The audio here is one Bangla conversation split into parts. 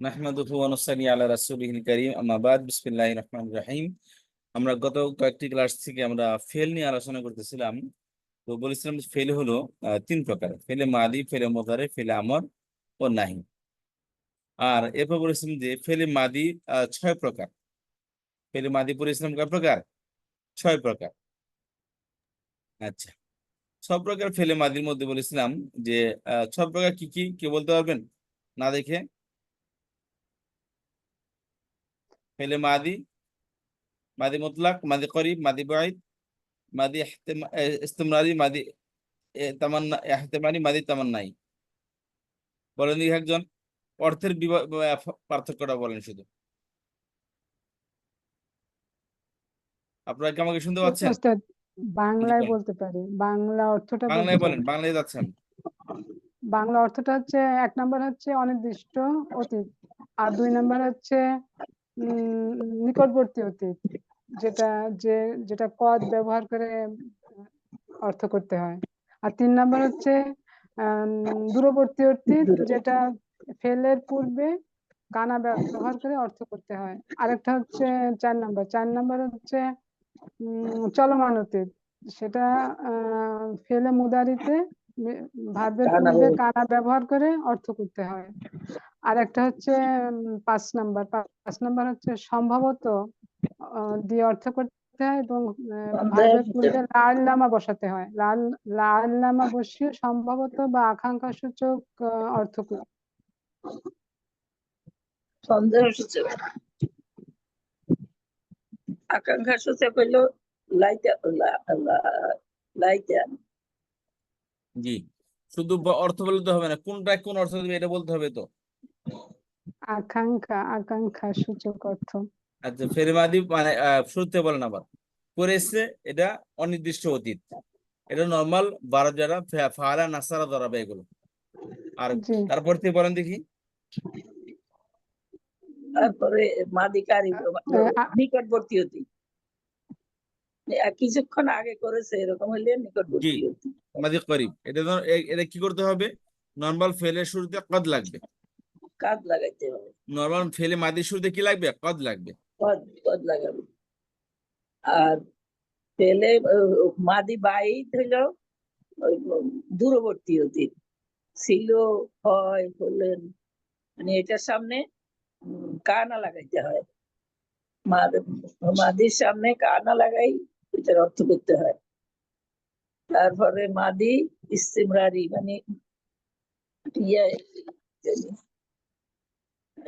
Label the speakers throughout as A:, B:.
A: নাহমাদুহু ওয়া নুসাল্লি আলা রাসূলিহিল কারীম, আম্মা বাদ। বিসমিল্লাহির রহমানির রহিম। আমরা গত কয়েকটি ক্লাস থেকে আমরা ফেল নিয়ে আলোচনা করতেছিলাম। তো বলেছিলাম ফেল হলো তিন প্রকার: ফেলে মাদি, ফেলে মুদারে, ফেলে আমর ও নাহি। আর এরপর বলেছিলাম যে ফেলে মাদি ছয় প্রকার। ফেলে মাদি পড়েছিলাম কয় প্রকার? ছয় প্রকার। আচ্ছা, সব প্রকার ফেলে মাদির মধ্যে বলেছিলাম যে ছয় প্রকার কি কি কে বলতে পারবেন না দেখে? ফেলে মাদি, মাদি মুতলাক, মাদি করিব, মাদি বাঈদ, মাদি ইস্তিমরারি, মাদি তামান্না ইহতিমালি, মাদি তামান্নাই। বলেন দেখি একজন, অর্থের পার্থক্যটা বলেন শুধু। আপনারা কি আমাকে শুনতে পাচ্ছেন?
B: ওস্তাদ,
A: জি
B: বাংলায়
A: বলেন,
B: বলতে পারি, বাংলা অর্থটা
A: বাংলায়
B: বলতে
A: বলেন,
B: পারি।
A: বাংলায় যাচ্ছেন।
B: বাংলা অর্থটা হচ্ছে, এক নম্বর হচ্ছে অনির্দিষ্ট অতীত, আর দুই নম্বর হচ্ছে নিকটবর্তী অতীত, যেটা যে যেটা কদ ব্যবহার করে অর্থ করতে হয়। আর তিন নম্বর হচ্ছে দূরবর্তী অতীত, যেটা ফেলের পূর্বে কানা ব্যবহার করে অর্থ করতে হয়। আরেকটা হচ্ছে চার নম্বর হচ্ছে চলমান অতীত, সেটা ফেলে মুদারিতে ভার্বের পূর্বে কানা ব্যবহার করে অর্থ করতে হয়। আর একটা হচ্ছে পাঁচ নাম্বার হচ্ছে সম্ভবত দিয়ে অর্থ করতে হয়, এবং ভার্বের পূর্বে লাল লামা বসাতে হয়। লাল লামা বসিয়ে সম্ভবত বা আকাঙ্ক্ষা সূচক অর্থ করতে।
C: সন্দেহ সূচক, আকাঙ্ক্ষা সূচক হইল লাইতা। লাইতা
A: জি, শুধু অর্থ বললে তো হবে না, কোনটা কোন অর্থ দেবে এটা বলতে হবে তো।
B: আকাঙ্ক্ষা সূচক অর্থ।
A: আচ্ছা, ফেলে মাদি মানে শুরুতে বলেন আবার, করেছে, এটা অনির্দিষ্ট অতীত, এটা নর্মাল বারো যারা ফালা নাসারা ধরাবে এগুলো। আর
B: জি,
A: তারপর থেকে বলেন দেখি।
C: তারপরে মাদিকারি নিকটবর্তী অতীত, কিছুক্ষণ আগে করেছে এরকম হইলে
A: জি,
C: নিকটবর্তী অতীত।
A: মাদি করিব, এটা এটা কি করতে হবে? নর্মাল ফেলের শুরুতে কদ লাগবে।
C: কাজ লাগাইতে হবে,
A: নর্মাল ফেলে মাদির শুরুতে কি লাগবে? কদ লাগবে।
C: পদ লাগাবে। আর পেলে মাদি বাইত হইল ওই দূরবর্তী অতীত, ছিল, হয়, হলেন, মানে এটার সামনে কানা লাগাইতে হয়। মাদির সামনে কানা লাগাই এটার অর্থ করতে হয়। তারপরে মাদি ইস্তিমরারি, মানে ইয়ে,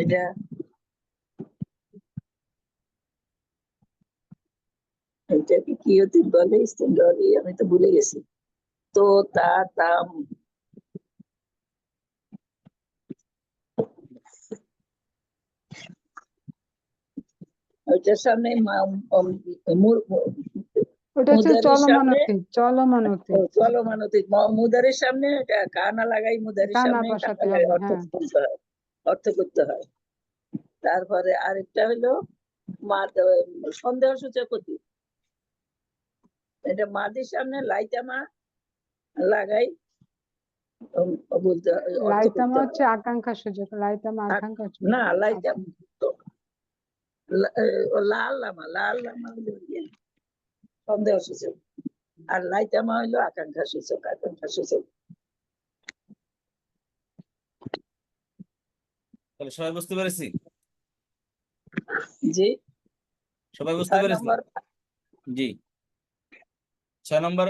C: এটা এটাকে কি অতীত বলে? ইস্তিমরারি, আমি তো ভুলে গেছি। তো তাম ওইটার সামনে
B: ওটা হচ্ছে
C: মুদারির সামনে
B: চলমান অতীত।
C: চলমান অতীত, মুদারের সামনে এটা কানা লাগাই, মুদারির
B: কানা
C: সামনে কানা
B: বসাতে
C: লাগাই
B: হবে,
C: অর্থ
B: হ্যাঁ।
C: করতে হয়, অর্থ করতে হয়। তারপরে আরেকটা হলো সন্দেহ সূচক অতীত, এটা মাদির সামনে লাইতামা লাগাই বলতে অর্থ
B: লাইতামা
C: করতে
B: হচ্ছে
C: হয়।
B: আকাঙ্ক্ষা সূচক, লাইতামা আকাঙ্ক্ষা
C: না,
B: সূচক।
C: লাইতাম লাল লামা হলো সন্দেহ সূচক, আর লাইতামা হইলো আকাঙ্ক্ষা সূচক।
A: তাহলে সবাই বুঝতে পেরেছি?
C: জি,
A: সবাই বুঝতে
C: 6
A: পেরেছি?
C: নম্বর।
A: জি, 6 নম্বর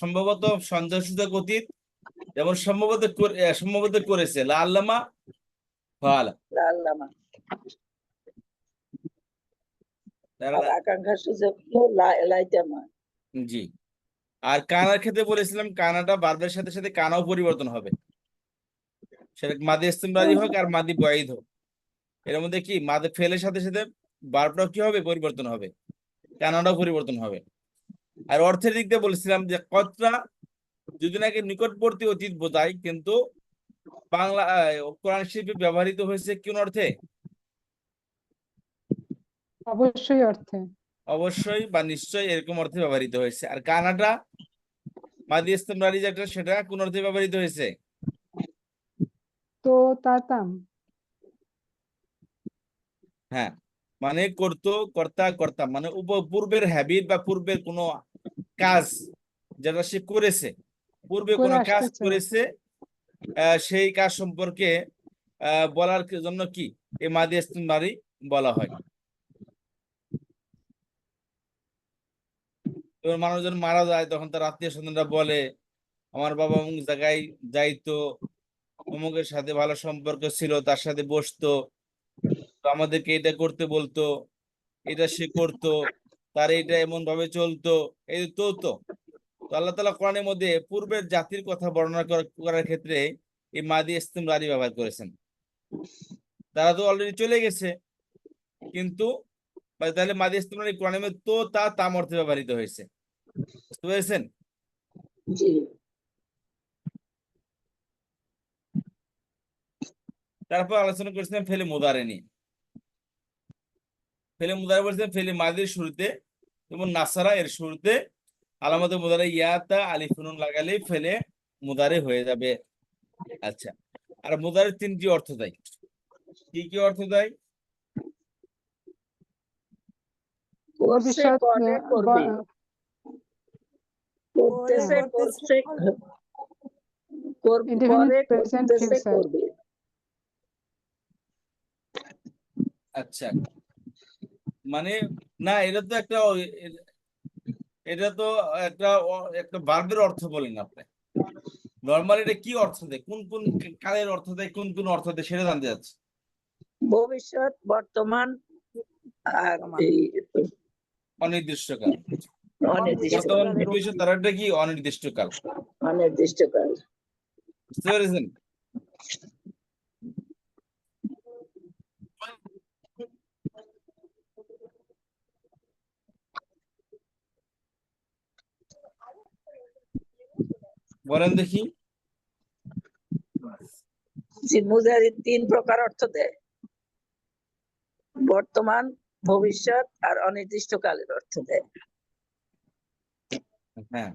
A: সম্ভবত সন্দেহসূচক অতীত, যেমন সম্ভবত করেছে লাল্লামা ফালা।
C: লাল লামা, আর আকাঙ্ক্ষা সূচক হলো লাইতামা।
A: জি, আর কানার ক্ষেত্রে বলেছিলাম কানাটা বারবার সাথে সাথে কানাও পরিবর্তন হবে, সেটা মাদি ইস্তিমরারি হোক আর মাদি বয়দ হোক। এর মধ্যে কি মাদি ফেলের সাথে সাথে বারবটাও কি হবে? পরিবর্তন হবে, কানাডাও পরিবর্তন হবে। আর অর্থের দিক দিয়ে বলেছিলাম যে কতটা যদি নাকি নিকটবর্তী অতীত বোঝায়, কিন্তু বাংলা কোরআন শরীফে ব্যবহৃত হয়েছে কোন অর্থে?
B: অবশ্যই অর্থে।
A: অবশ্যই বা নিশ্চয়ই এরকম অর্থে ব্যবহৃত হয়েছে। আর কানাডা মাদি ইস্তেমরারি যেটা, সেটা কোন অর্থে ব্যবহৃত হয়েছে?
B: তো তাতাম
A: হ্যাঁ, মানে করতো, কর্তা, কর্তা, মানে পূর্বের হ্যাবিট বা পূর্বের কোনো কাজ যেটা সে করেছে, পূর্বে
B: করে
A: কোনো কাজ
B: আসতেছে।
A: করেছে, সেই কাজ সম্পর্কে বলার জন্য কি এই মাদি ইস্তেমরারি বলা হয়। এবার মানুষজন মারা যায়, তখন তার আত্মীয় স্বজনরা বলে আমার বাবা অমুক জায়গায় যাইতো, অমুকের সাথে ভালো সম্পর্ক ছিল, তার সাথে বসতো, তো আমাদেরকে এটা করতে বলতো, এটা সে করতো, তার এটা এমন ভাবে চলতো, এই তো তো তো আল্লাহ তাআলা কোরআনের মধ্যে পূর্বের জাতির কথা বর্ণনা করার ক্ষেত্রে এই মাদি ইস্তেমরারি ব্যবহার করেছেন। তারা তো অলরেডি চলে গেছে, কিন্তু তাহলে মাদি ইস্তেমরারি কোরআনের মধ্যে তো তা তাম অর্থে ব্যবহৃত হয়েছে। বুঝতে পেরেছেন?
C: জি।
A: তারপর আলোচনা করেছিলাম ফেলে মুদারে নিয়ে। ফেলে মুদারে বলছিলাম ফেলে মাদির শুরুতে, যেমন নাসারা এর শুরুতে আলামতে মুদারে ইয়াতা আলিফ নুন লাগালে ফেলে মুদারে হয়ে যাবে। আচ্ছা, আর মুদারের তিনটি অর্থ দেয়। কি কি অর্থ দেয়?
C: করছে,
B: ভবিষ্যৎ
C: করে, করবে। করতেছে, করছে,
B: ইনডিফিনিট
C: করে,
B: প্রেজেন্ট
C: করতেছে,
B: ফিউচার।
C: করবে।
A: আচ্ছা, মানে না, এটা তো একটা এটা তো একটা একটা ভার্বের অর্থ বলেন আপনি। নর্মালি এটা কি অর্থ দেয়, কোন কোন কালের অর্থ দেয়, কোন কোন অর্থ দেয়, সেটা জানতে চাচ্ছি।
C: ভবিষ্যৎ, বর্তমান, আর এই
A: অনির্দিষ্টকাল। বর্তমান,
C: অনির্দিষ্টকাল।
A: ভবিষ্যৎ, তার একটা কি অনির্দিষ্টকাল।
C: অনির্দিষ্টকাল।
A: বুঝতে পেরেছেন? বলেন দেখি।
C: জি, মুজাহিদ তিন প্রকার অর্থ দেয়: বর্তমান, ভবিষ্যৎ আর অনির্দিষ্টকালের অর্থ দেয়।
A: হ্যাঁ,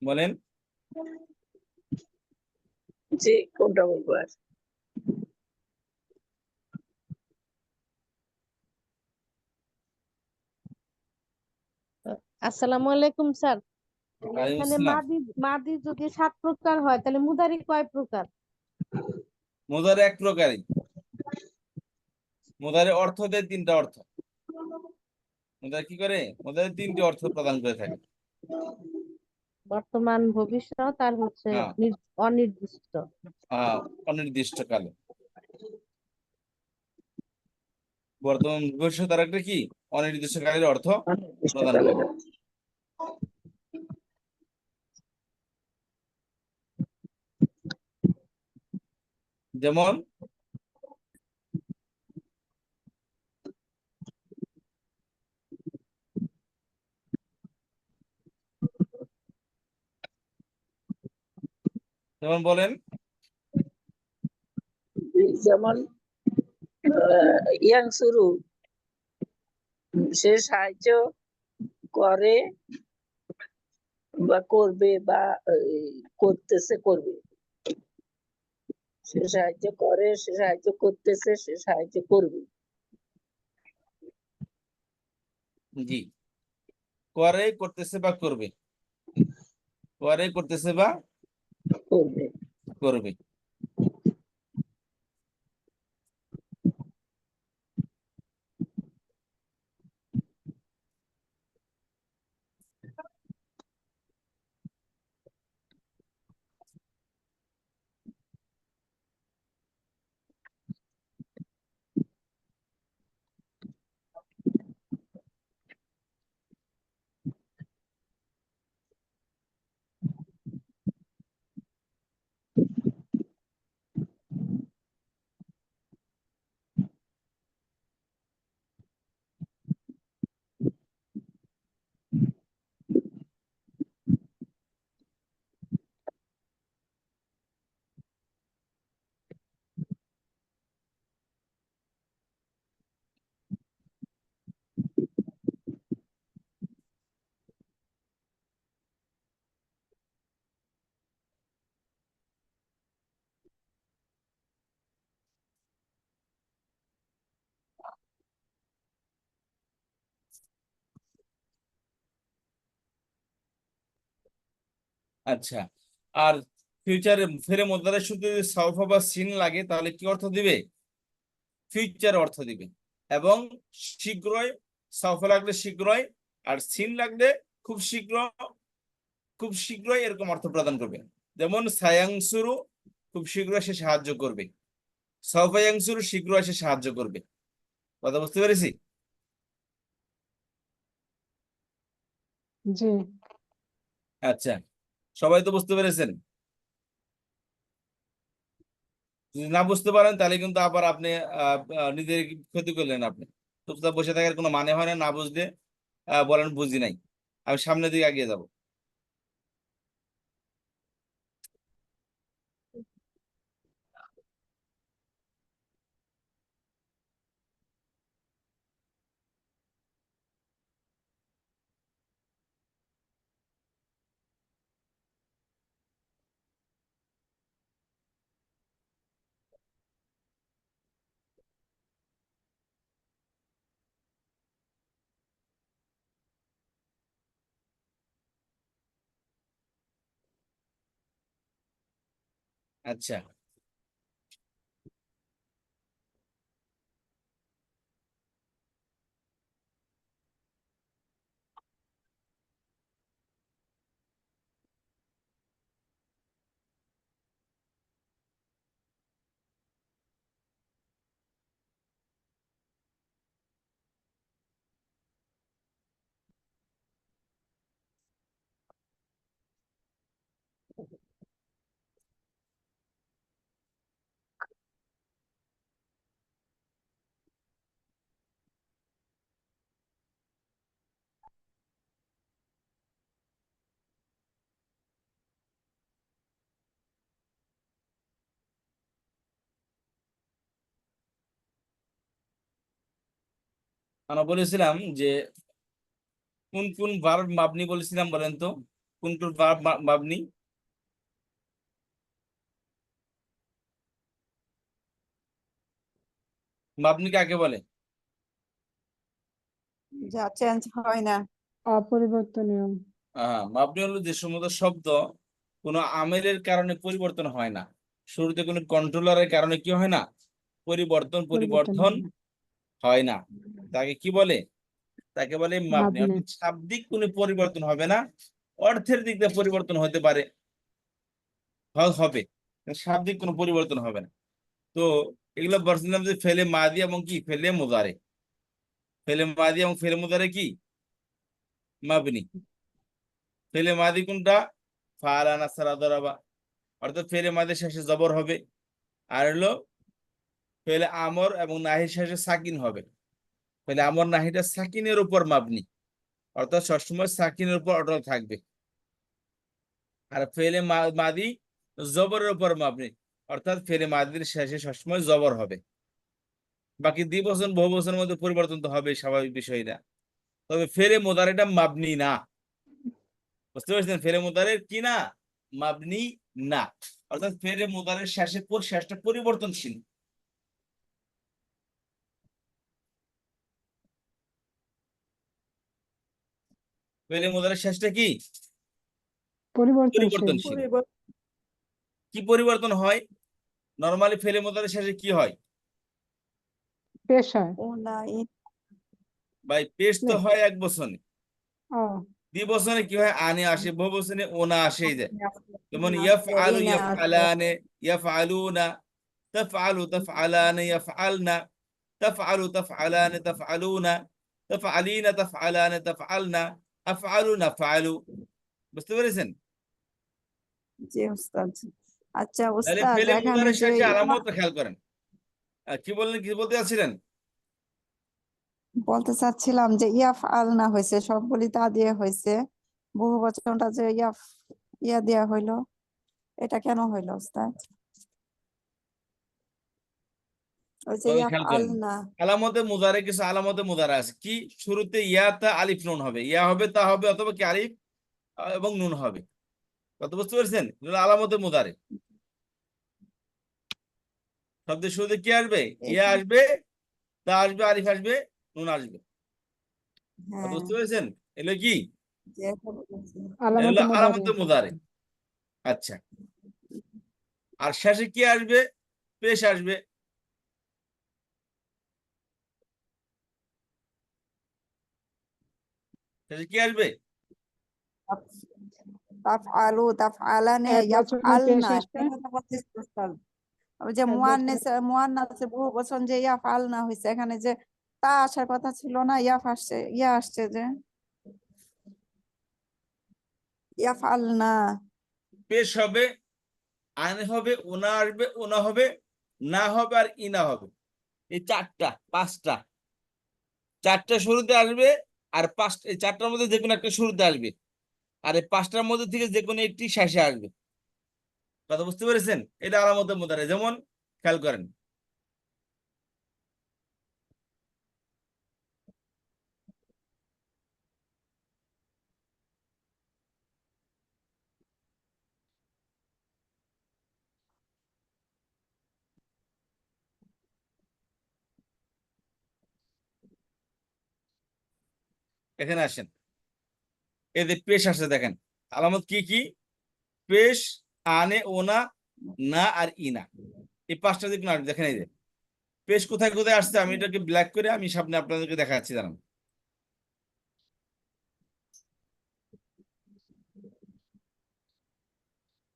A: বলেন।
C: জি, কোনটা বলবো আর?
D: আসসালামু আলাইকুম স্যার।
A: ওয়ালাইকুম
D: এখানে
A: আসসালাম।
D: মাদি মাদি যদি 7 প্রকার হয় তাহলে মুদারি কয় প্রকার?
A: মুদারে এক প্রকারই। মুদারে অর্থ দেয় তিনটা অর্থ। মুদারে কি করে? মুদারে তিনটি অর্থ প্রদান করে থাকে।
D: বর্তমান, ভবিষ্যৎ আর হচ্ছে
A: হ্যাঁ,
D: অনির্দিষ্ট।
A: অনির্দিষ্টকালে। বর্তমান, ভবিষ্যৎ আর একটা কি অনির্দিষ্টকালের অর্থ প্রদান
C: অনির্দিষ্টকালের
A: করে।
C: অর্থ।
A: যেমন যেমন বলেন।
C: যেমন ইয়াং শুরু, সে সাহায্য করে বা করবে, বা করতেছে, করবে। সে সাহায্য করে, সে সাহায্য করতেছে, সে সাহায্য করবে।
A: জি, করে, করতেছে বা করবে। করে, করতেছে বা
C: করবে।
A: করবে। আচ্ছা, আর ফিউচারে ফেলে মুদ্রার শুধু যদি সাউফা বা সিন লাগে তাহলে কি অর্থ দিবে? ফিউচার অর্থ দিবে। এবং শীঘ্রই, সাউফা লাগলে শীঘ্রই, আর সিন লাগলে খুব শীঘ্র, খুব শীঘ্রই এরকম অর্থ প্রদান করবে। যেমন সায়াংসুরু, খুব শীঘ্র সে সাহায্য করবে, সাউফায়াংসুরু শীঘ্র এসে সাহায্য করবে। কথা বুঝতে পেরেছি?
B: জি।
A: আচ্ছা, সবাই তো বুঝতে পেরেছেন? যদি না বুঝতে পারেন তাহলে কিন্তু আবার আপনি নিজের ক্ষতি করলেন। আপনি চুপচাপ বসে থাকার কোনো মানে হয় না, না বুঝলে বলেন বুঝি নাই। আমি সামনের দিকে এগিয়ে যাব। আচ্ছা, আমরা বলেছিলাম যে কোন কোন ভার্ব মাবনি বলেছিলাম, বলেন তো কোন কোন ভার্ব মাবনি? মাবনি কাকে বলে?
E: যা চেঞ্জ হয় না।
B: অপরিবর্তনীয়।
A: মাবনি হলো যে সমস্ত শব্দ কোনো আমেলের কারণে পরিবর্তন হয় না, শুরুতে কোনো কন্ট্রোলারের কারণে কি হয় না, পরিবর্তন
B: পরিবর্তন
A: পরিবর্তন
B: হয় না।
A: হয় না, তাকে কি বলে? তাকে বলে মাবনি।
B: মাবনি।
A: অর্থাৎ শাব্দিক কোনো পরিবর্তন হবে না, অর্থের দিক দিয়ে পরিবর্তন হতে পারে, হবে, শাব্দিক কোনো পরিবর্তন হবে না। তো এগুলো বলছিলাম যে ফেলে মাদি এবং কি ফেলে মুদারে। ফেলে মাদি এবং ফেলে মুদারে কি মাবনি। ফেলে মাদি কোনটা? ফাআলা নাসারা দরাবা, অর্থাৎ ফেলে মাদি শেষে জবর হবে। আর হলো ফেলে আমর এবং নাহির শেষে সাকিন হবে। ফেলে আমর নাহিটা সাকিনের উপর মাবনি, অর্থাৎ সবসময় সাকিনের উপর অটল থাকবে। আর ফেলে মাদি জবরের উপর মাবনি, অর্থাৎ ফেলে মাদির শেষে সবসময় জবর হবে। বাকি দ্বিবচন বহুবচনের মধ্যে পরিবর্তন তো হবে, স্বাভাবিক বিষয় না। তবে ফেলে মুদারিটা মাবনি না। বুঝতে পারছেন? ফেলে মুদারের কি না? মাবনি না। অর্থাৎ ফেলে মুদারের শেষটা পরিবর্তনশীল। ফেলে মুদারের শেষটা কি?
B: পরিবর্তনশীল।
A: পরিবর্তনশীল। কি পরিবর্তন হয়? নরমালি ফেলে মুদারের শেষে কি হয়
B: পেশ হয়।
E: ও না
A: ভাই? পেশ তো হয় এক বচনে,
B: ও
A: দ্বিবচনে কি হয়? আনে আসে, বহুবচনে ওনা আসেই যায়। যেমন ইয়াফআলু ইয়াফআলানে, ইয়াফআলুনা, তাফআলু তাফআলানে, ইয়াফআলনা, তাফআলু তাফআলানে, তাফআলুনা, তাফআলিনা তাফআলানে, তাফআলনা, আফআলু নাফআলু। বুঝতে পেরেছেন?
E: জি উস্তাদ। আচ্ছা
A: তাহলে
E: উস্তাদ,
A: ফেলে
E: এখানে
A: মুদারের
E: যে
A: শেষে আলামত খেয়াল করেন। কি বললেন, কি বলতে যাচ্ছিলেন?
E: বলতে চাচ্ছিলাম যে ইয়াফ আল না হয়েছে, সবগুলি তা দিয়ে হয়েছে, বহু বচনটা যে ইয়া দেয়া হইলো, এটা কেন হইলো উস্তাদ? ওই যে
A: তবে
E: ইয়াফ
A: খেয়াল
E: আল
A: করেন,
E: না।
A: আলামতে মুদারে কিছু আলামতে মুদারা আছে। কি? শুরুতে ইয়া তা আলিফ নুন হবে, ইয়া হবে তা হবে, অথবা কি আলিফ এবং নুন হবে। কত বুঝতে পেরেছেন? এগুলো আলামতে মুদারে। শব্দের শুরুতে কি আসবে? ইয়া
E: এখানে
A: আসবে, তা আসবে, আলিফ আসবে, নুন আসবে। কত
E: হ্যাঁ,
A: বুঝতে পেরেছেন? এগুলো কি?
E: যে এটা বলেছে।
A: এগুলো
B: আলামতে মুদারে।
A: আলামতে মুদারে। আচ্ছা, আর শেষে কি আসবে? পেশ আসবে। শেষে কি আসবে?
E: তাফআলু, তাফআলানে,
B: এক বচনে পেশ
E: ইয়াফআলনা,
B: আসবে।
E: সেই কথা বলতেছি তো স্যার। ওই যে
B: এক বচনে
E: মুয়ান্নাসের বহু বচন যে ইয়াফআলনা হয়েছে, এখানে যে তা আসার কথা ছিল না, ইয়া আসছে যে ইয়াফআলনা।
A: পেশ হবে, আনে হবে, ওনা আসবে, ওনা হবে, না হবে, আর ইনা হবে। এই পাঁচটা শুরুতে আসবে, আর এই চারটার মধ্যে যে কোনো একটা শুরুতে আসবে, আর এই পাঁচটার মধ্যে থেকে যে কোনো একটি শেষে আসবে। কথা বুঝতে পেরেছেন? এটা আলামতের মুদারে। যেমন খেয়াল করেন, এখানে আসেন, এদের পেশ আসছে, দেখেন আলামত কি কি? পেশ, আনে, ওনা, না, আর ইনা। এই পাঁচটা দিক না, দেখেন এই যে পেশ কোথায় কোথায় আসছে, আমি এটাকে ব্ল্যাক করে আমি সামনে আপনাদেরকে দেখাচ্ছি, জানান।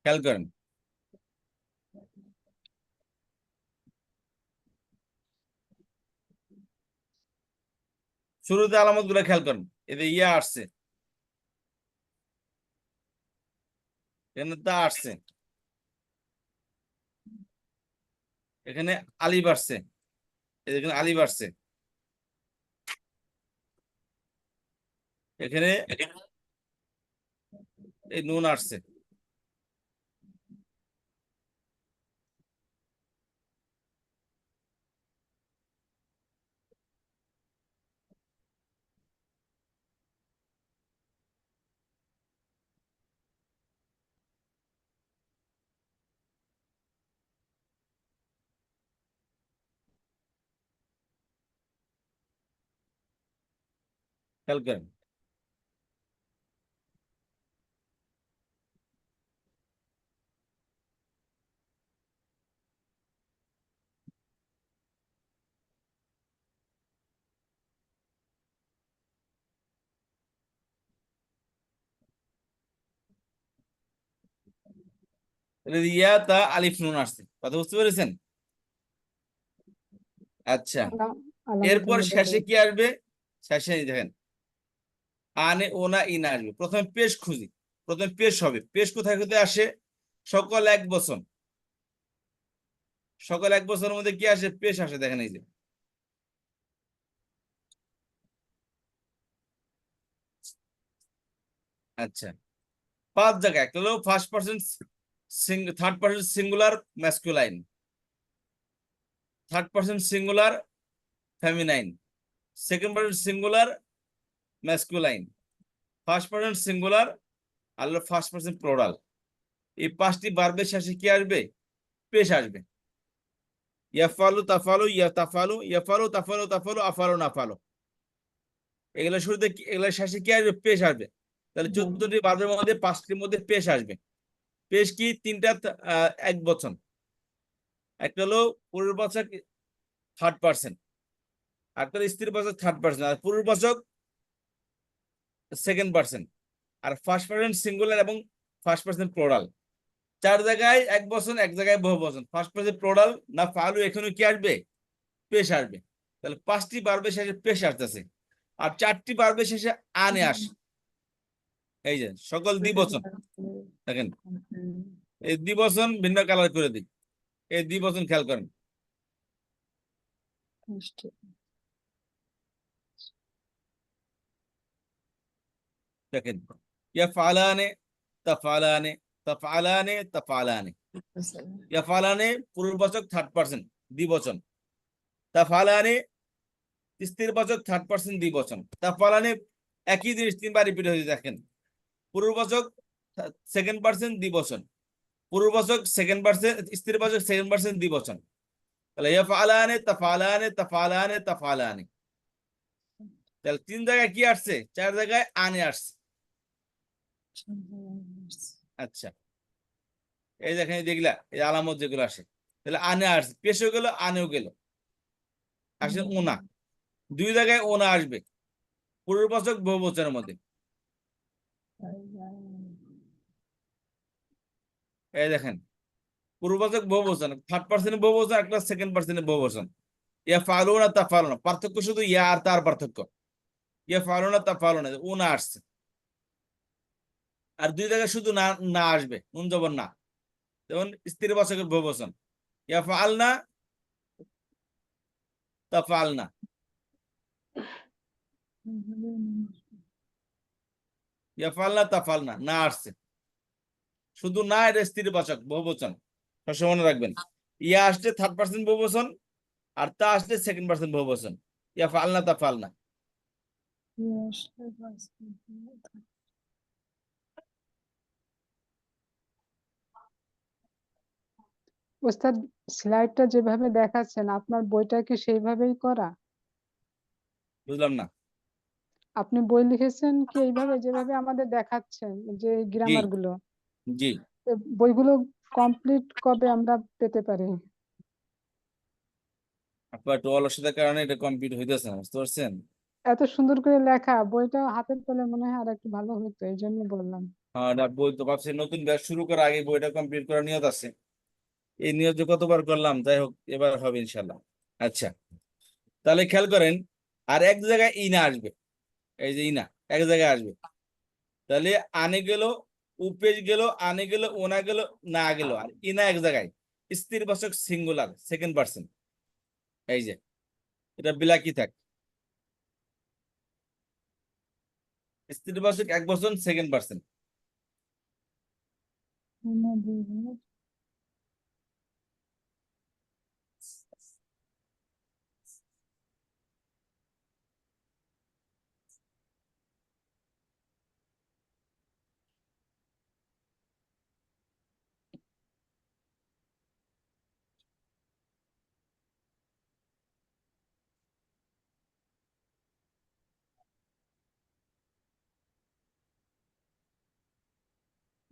A: খেয়াল করেন, শুরুতে আলামত গুলা খেয়াল করেন। এদের ইয়া আসছে, এখানে তা আসছে, এখানে আলিফ আসছে, এখানে আলিফ আসছে, এখানে এই নুন আসছে। খেয়াল করেন, এদের ইয়া তা আলিফ নুন আসছে। কথা বুঝতে পেরেছেন? আচ্ছা,
B: আলামতের
A: এরপর
B: মধ্যে
A: শেষে কি আসবে? শেষে দেখেন আনে, ওনা, ইনা আসবে। প্রথমে পেশ খুঁজি, প্রথমে পেশ হবে। পেশ কোথায় কোথায় আসে? সকল এক বচন, সকল এক বছরের মধ্যে কি আসে? পেশ আসে। দেখেন এই যে, আচ্ছা, পাঁচ জায়গায়। একটা হলো first person, third person singular masculine, third person singular feminine, second person singular masculine, first person singular, আর ফার্স্ট পার্সন প্লোরাল। এই পাঁচটি বার্বের শেষে কি আসবে? পেশ আসবে। ইয়াফালু, তাফালু, তাফালু, ইয়াফালু, তাফালু, তাফালু, আফালু, নাফালু। এগুলো শুরুতে এগুলোর শেষে কি আসবে? পেশ আসবে। তাহলে 14টি বার্বের মধ্যে 5টির মধ্যে পেশ আসবে। পেশ কি? তিনটা এক বচন। একটা হলো পূর্ববাচক থার্ড পার্সন, একটা স্ত্রী বাচক থার্ড পার্সন, আর পূর্ববাচক সেকেন্ড পার্সন, আর ফার্স্ট পার্সন সিঙ্গুলার এবং ফার্স্ট পার্সন প্লোরাল। চার জায়গায় এক বচন, এক জায়গায় বহু বচন। ফার্স্ট পার্সন প্লোরাল না ফালু, এখানে কি আসবে? পেশ আসবে। তাহলে 5টি বার্বের শেষে পেশ আসতেছে, আর 4টি বার্বের শেষে আনে আসে। এই যে সকল দ্বিবচন, দেখেন এই দ্বিবচন ভিন্ন কালার করে দিই। এই দ্বিবচন খেয়াল করেন, দেখেন ইয়াফআলানে, তাফআলানে, তাফআলানে, তাফআলানে। ইয়াফআলানে পূর্ববাচক থার্ড পার্সন দ্বিবচন, তাফআলানে স্ত্রীবাচক থার্ড পার্সন দ্বিবচন। তাফআলানে একই জিনিস তিনবার রিপিট হয়েছে। দেখেন পূর্ববাচক সেকেন্ড পার্সন দ্বিবচন, পূর্ববাচক সেকেন্ড পার্সন, স্ত্রীবাচক সেকেন্ড পার্সন দ্বিবচন। তাহলে ইয়াফআলানে, তাফআলানে, তাফআলানে, তাফআলানে। তাহলে 3 জায়গায় কি আসছে? 4 জায়গায় আনে আসছে। আচ্ছা, এই দেখেন, এই দেখলা এই আলামত যেগুলো আসে, তাহলে আনে আসছে, পেশও গেল আনেও গেল, আসে ওনা, দুই জায়গায় ওনা আসবে পূর্ববাচক বহুবচনের মধ্যে। এই দেখেন পূর্ববাচক বহুবচন, থার্ড পার্সনের বহুবচন, একটা সেকেন্ড পার্সনের বহুবচন। ইয়া ফালু না তা ফালু না, পার্থক্য শুধু ইয়া আর তার পার্থক্য। ইয়া ফালু না তা ফালু না, ও না আসছে। আর দুই জায়গায় শুধু না না আসবে, নুন জবর না, যেমন স্ত্রীবাচকের বহুবচন ইয়া ফাল না তা ফাল না, ইয়া ফাল না তা ফাল না, না আসছে শুধু না, এটা স্ত্রীবাচক বহুবচন, সবসময় মনে রাখবেন। ইয়া আসছে থার্ড পার্সন বহুবচন, আর তা আসলে সেকেন্ড পার্সন বহুবচন। ইয়া ফাল না তা ফাল না।
B: ওস্তাদ, স্লাইডটা যেভাবে দেখাচ্ছেন আপনার বইটা কি সেইভাবেই করা?
A: বুঝলাম না।
B: আপনি বই লিখেছেন কি এইভাবে যেভাবে আমাদের দেখাচ্ছেন, যে
A: জি
B: গ্রামার গুলো?
A: জি,
B: তো বইগুলো কমপ্লিট কবে আমরা পেতে পারি?
A: আপনার একটু অলসতার কারণে এটা কমপ্লিট হইতেছে না, বুঝতে পারছেন?
B: এত সুন্দর করে লেখা, বইটা হাতের পেলে মনে হয় আর একটু ভালো হতো, এই জন্য বললাম।
A: হ্যাঁ, এটা বই তো ভাবছি নতুন ব্যাচ শুরু করার আগে বইটা কমপ্লিট করার নিয়ত আছে। এই নিয়ত যে কতবার করলাম, যাই হোক এবার হবে ইনশাল্লাহ। আচ্ছা, তাহলে খেয়াল করেন, আর এক জায়গায় ইনা আসবে, এই যে ইনা এক জায়গায় আসবে, তাহলে আনে গেল, উপেশ গেল, আনে গেল, ওনা গেল, না গেল, আর ইনা এক জায়গায়, স্ত্রীবাচক সিঙ্গুলার সেকেন্ড পার্সন। এই যে এটা বিলাকি থাক, স্ত্রীবাচক এক বচন সেকেন্ড পার্সন।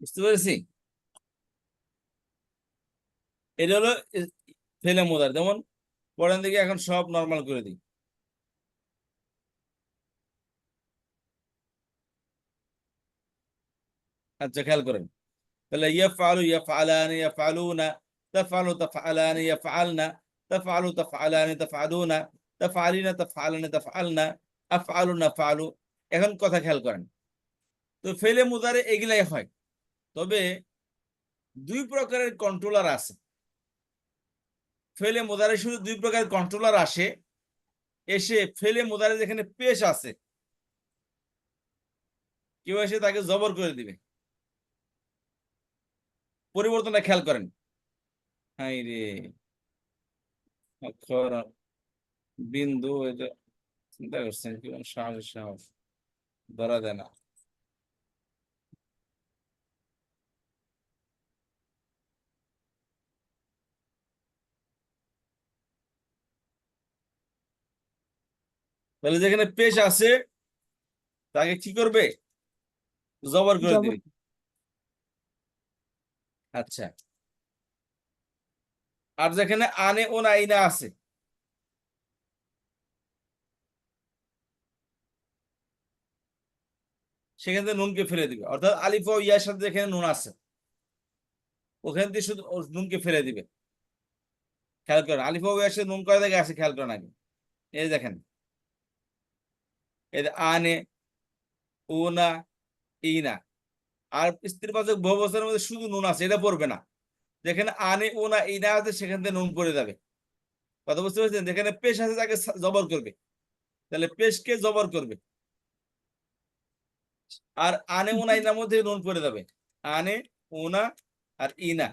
A: বুঝতে পেরেছি? এটা হলো ফেলে মোদার, যেমন পরের দিকে এখন সব নর্মাল করে দিই। আচ্ছা, খেয়াল করেন, তাহলে ইয়াফআলু ইয়াফআলানি ইয়াফআলুনা, তাফআলু তাফআলানি ইয়াফআলনা, তাফআলু তাফআলানি তাফআলুনা, তাফআলিনা তাফআলানি তাফআলনা, আফআলু নাফআলু। এখন কথা খেয়াল করেন, তো ফেলে মুদারে এগুলাই হয়, তবে দুই প্রকারের কন্ট্রোলার আছে। ফেলে মুদারে শুধু দুই প্রকারের কন্ট্রোলার আসে, এসে ফেলে মুদারে যেখানে পেশ আছে, কেউ এসে তাকে জবর করে দিবে। পরিবর্তনটা খেয়াল করেন। হাই রে, অক্ষর বিন্দু, এটা চিন্তা করছেন কি সাহস, সাহস ধরা দেয় না। তাহলে যেখানে পেশ আছে তাকে কি করবে? জবর করে
B: জবর।
A: দিবে। আচ্ছা, আর যেখানে আনে ও আইনা আছে, সেখান থেকে নুনকে ফেলে দিবে, অর্থাৎ আলিফ ও ইয়ার সাথে যেখানে নুন আছে ওখান থেকে শুধু নুনকে ফেলে দিবে। খেয়াল করেন, আলিফ ও ইয়ার সাথে নুন কয় জায়গায় আছে খেয়াল করেন আগে। এই দেখেন, এই যে আনে, উনা, ইনা, আর স্ত্রীবাচক বহুবচনের মধ্যে শুধু নুন আছে, এটা পড়বে না। যেখানে আনে উনা ইনা আছে সেখান থেকে নুন পড়ে যাবে। কথা বুঝতে পারছেন? যেখানে পেশ আছে তাকে জবর করবে, তাহলে পেশকে জবর করবে। আর আনে উনা ইনার মধ্যে নুন পড়ে যাবে, আনে উনা আর ইনা,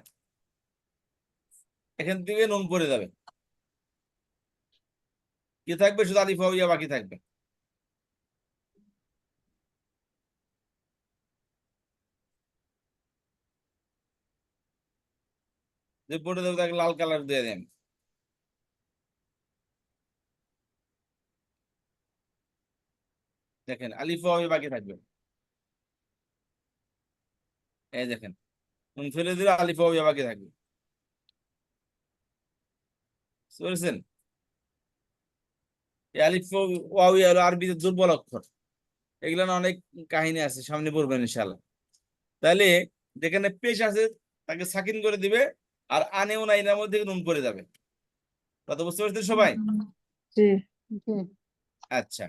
A: এখান থেকে নুন পড়ে যাবে। কি থাকবে? শুধু আলিফ ওয়া ইয়া বাকি থাকবে। যে পড়ে যাবে তাকে লাল কালার দিয়ে দেন। দেখেন আলিফ ওয়া ইয়া বাকি থাকবে, এই দেখেন নুন ফেলে দিলে আলিফ ওয়াও ইয়া বাকি থাকবে। বুঝতে পেরেছেন? এই আলিফ ওয়াও ইয়া হলো আরবিতে দুর্বল অক্ষর। এগুলো না অনেক কাহিনী আছে, সামনে পড়বেন ইনশাআল্লাহ। তাহলে যেখানে পেশ আছে তাকে সাকিন করে দিবে, আর আনে ও নাইনের মধ্যে নুন পড়ে যাবে। কথা বুঝতে পারছেন সবাই?
E: জি।
B: জি।
A: আচ্ছা,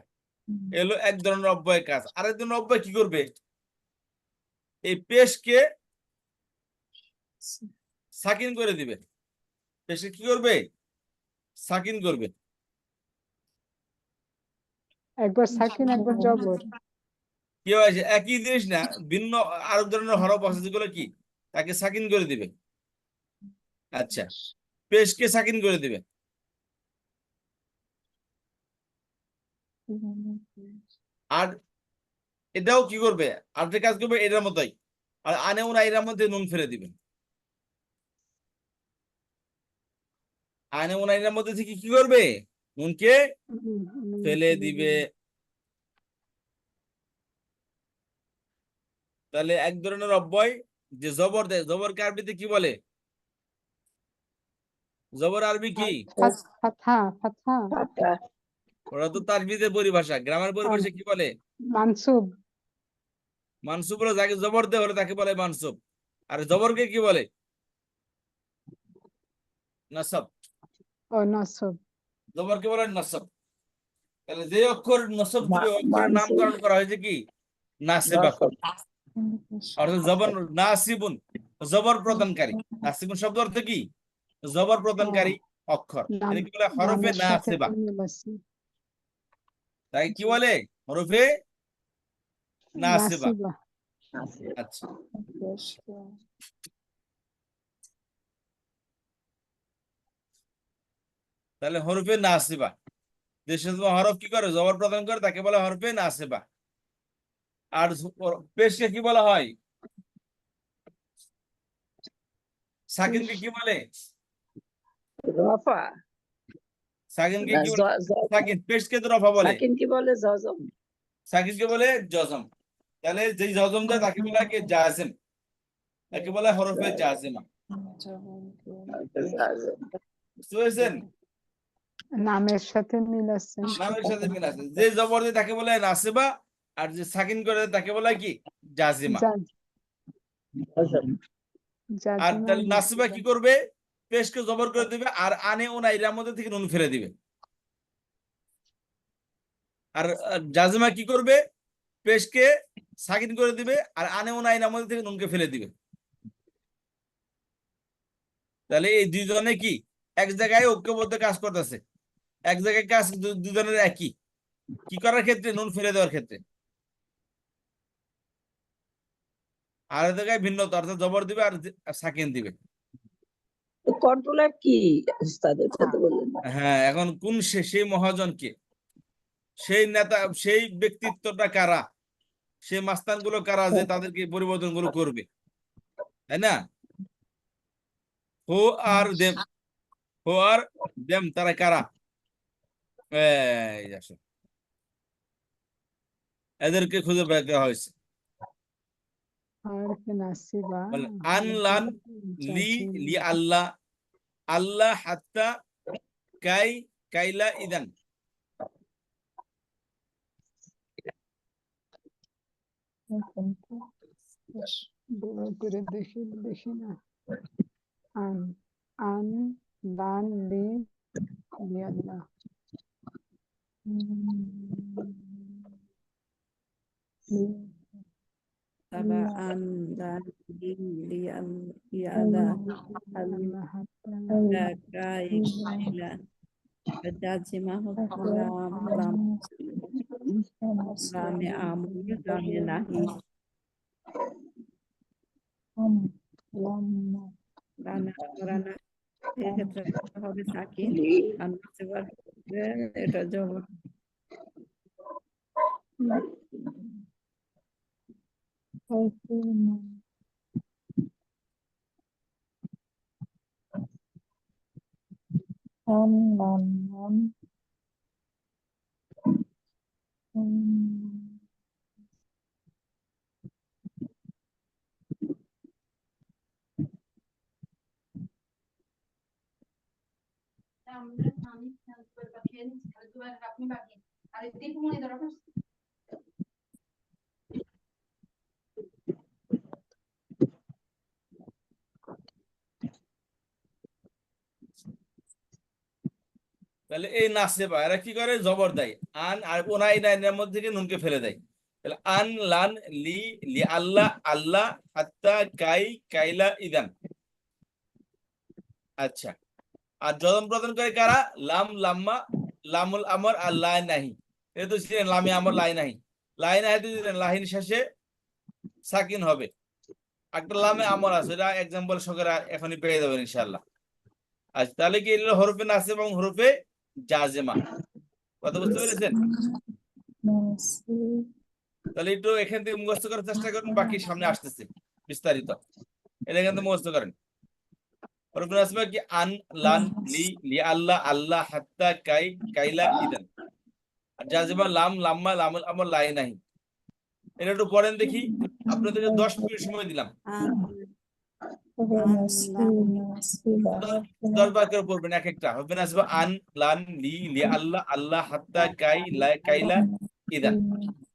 A: এলো এক ধরনের অব্যয়ের কাজ। আরেক ধরনের অব্যয় কি করবে? এই পেশকে সাকিন করে দিবে। পেশকে কি করবে? সাকিন করবে।
B: একবার সাকিন একবার জবর।
A: কি হয়েছে? একই জিনিস না, ভিন্ন আরেক ধরনের হরফ আছে যেগুলো কি তাকে সাকিন করে দিবে। আচ্ছা, পেশকে সাকিন করে দিবে। আর এটাও কি করবে? আর যে কাজ করবে এটার মতোই, আর আনেও না এটার মধ্যে নুন ফেলে দিবে। আনেও না এটার মধ্যে থেকে কি করবে? নুনকে ফেলে দিবে। তাহলে এক ধরনের অব্যয় যে জবর দেয়, জবরকে আরবিতে কি বলে? জবর আরবি কি?
B: ফাতহা ফাতহা
C: ফাঁকা।
A: ওরা তো তাজবিদের পরিভাষা, গ্রামের পরিভাষা কি বলে?
B: মানসুব।
A: মানসুব হলো যাকে জবর দেয় হলে তাকে বলে মানসুব। আর জবরকে কি বলে? নাসব।
B: ও নসব।
A: জবরকে বলে নাসব। তাহলে যে অক্ষর নসব দিবে ওই অক্ষরের
C: মানসুব
A: নামকরণ করা হয়েছে কি? নাসিব
C: নসব।
A: অক্ষর। অর্থাৎ জবর নাসিবুন, জবর প্রদানকারী। নাসিবুন শব্দ অর্থ কি? জবর প্রদানকারী অক্ষর।
B: নাম
A: এটা কি বলে? হরফে
B: নামের সাথে
A: নাসিবা।
B: মিল আছে।
A: তাই কি বলে? হরফে নাসিবা।
B: নাসিবা।
C: আছে।
A: আচ্ছা, তাহলে হরফে নাসিবা, যে সমস্ত হরফ কি করে? জবর প্রদান করে তাকে বলে হরফে নাসিবা। আর পেশকে কি বলা হয়? সাকিনকে কি বলে?
C: রফা
A: সাকিনকে
C: না
A: কি বলে? সাকিন। পেশকে তো রফা বলে,
C: সাকিন কি বলে? জজম।
A: সাকিনকে বলে জজম। তাহলে যেই জজম দেয় তাকে বলা কি? জাজিম। তাকে বলা হরফে জাজিমা। বুঝতে পেরেছেন?
B: নামের সাথে মিল আছে।
A: নামের সাথে মিল আছে। যে জবর দেয় তাকে বলে নাসিবা, আর যে সাকিন করে তাকে বলা কি? জাজিমা।
C: জজম।
A: আর
B: জাজিমা
A: তাহলে নাসিবা
B: নাসিবা।
A: কি করবে? পেশকে জবর করে দিবে, আর আনে ও না এর মধ্যে থেকে নুন ফেলে দিবে। আর জাজিমা কি করবে? পেশকে সাকিন করে দিবে, আর আনে ও না এর মধ্যে থেকে নুনকে ফেলে দিবে। তাহলে এই দুইজনে কি এক জায়গায় ঐক্যবদ্ধ কাজ করতেছে? এক জায়গায় কাজ দুজনের একই। কি করার ক্ষেত্রে? নুন ফেলে দেওয়ার ক্ষেত্রে। আর এক জায়গায় ভিন্নতা, অর্থাৎ জবর দিবে আর সাকিন দিবে।
C: কন্ট্রোলার কি উস্তাদ? এটা তো বললেন না।
A: হ্যাঁ, এখন কোন সেই মহাজন কে? সেই নেতা, সেই ব্যক্তিত্বটা কারা? সেই মাস্তান গুলো কারা যে তাদেরকে পরিবর্তন গুলো করবে? তাই না? হো আর দেম, হো আর দেম তারা কারা? এই আসো, এদেরকে খুঁজে বের করা হয়েছে।
B: হরফে নাসিবা।
A: বলে আন লান, লি, লি আল্লাহ, আল্লাহ হাত্তা, কাই, কাইলা ইদান।
B: বড় করে দেখি দেখি না। আন আন লান লি লিয়াল্লাহ।
E: তারা আন দান লি আল ইয়াদা আল
B: আল্লাহ হাত্তা
E: কাই কাইলা জাজিমা হচ্ছে লাম লাম লামে আমর লামে নাহি রানা রানা এক্ষেত্রে হবে সাকিন। আর নাসিবার ক্ষেত্রে এটা জবর।
A: তাহলে এই নাসেবা এরা কি করে, জবর দেয় আন, আর ওনাই নাইনের মধ্যে থেকে নুনকে ফেলে দেয়। তাহলে আন লান লি, লি আল্লাহ আল্লাহ, হাত্তা কাই, কাইলা ইদান। আচ্ছা, আর যদন প্রদান করে কারা, লাম লাম্মা, লামুল আমর আর লাই নাহি। এটা তো ছিলেন লামে আমর লাই নাহি, লাই নাহি তো দিলেন লাহিন শেষে সাকিন হবে। একটা লামে আমর আছে, এটা এক্সাম্পল সহকারে এখনই পেয়ে যাবেন ইনশাআল্লাহ। আচ্ছা, তাহলে কি এগুলো হরফে নাসিব এবং হরফে জাজেমা, কথা বুঝতে পেরেছেন? তাহলে একটু এখান থেকে মুখস্থ করার চেষ্টা করুন, বাকি সামনে আসতেছে বিস্তারিত। এটা এখান থেকে মুখস্থ করেন। হরফে নাসিবা কি, আন লান লি, লি আল্লাহ আল্লাহ, হাত্তা কাই, কাইলা ইদান। আর জাজেমা লাম লাম্মা, লামুল আমর লাই নাহি। এটা একটু পড়েন দেখি, আপনাদেরকে 10 মিনিট সময় দিলাম। দশ বার করে পড়বেন এক একটা। হবে না আসবে আন লান লি, লি আল্লাহ আল্লাহ, হাত্তা কাই, কাইলা ইদান,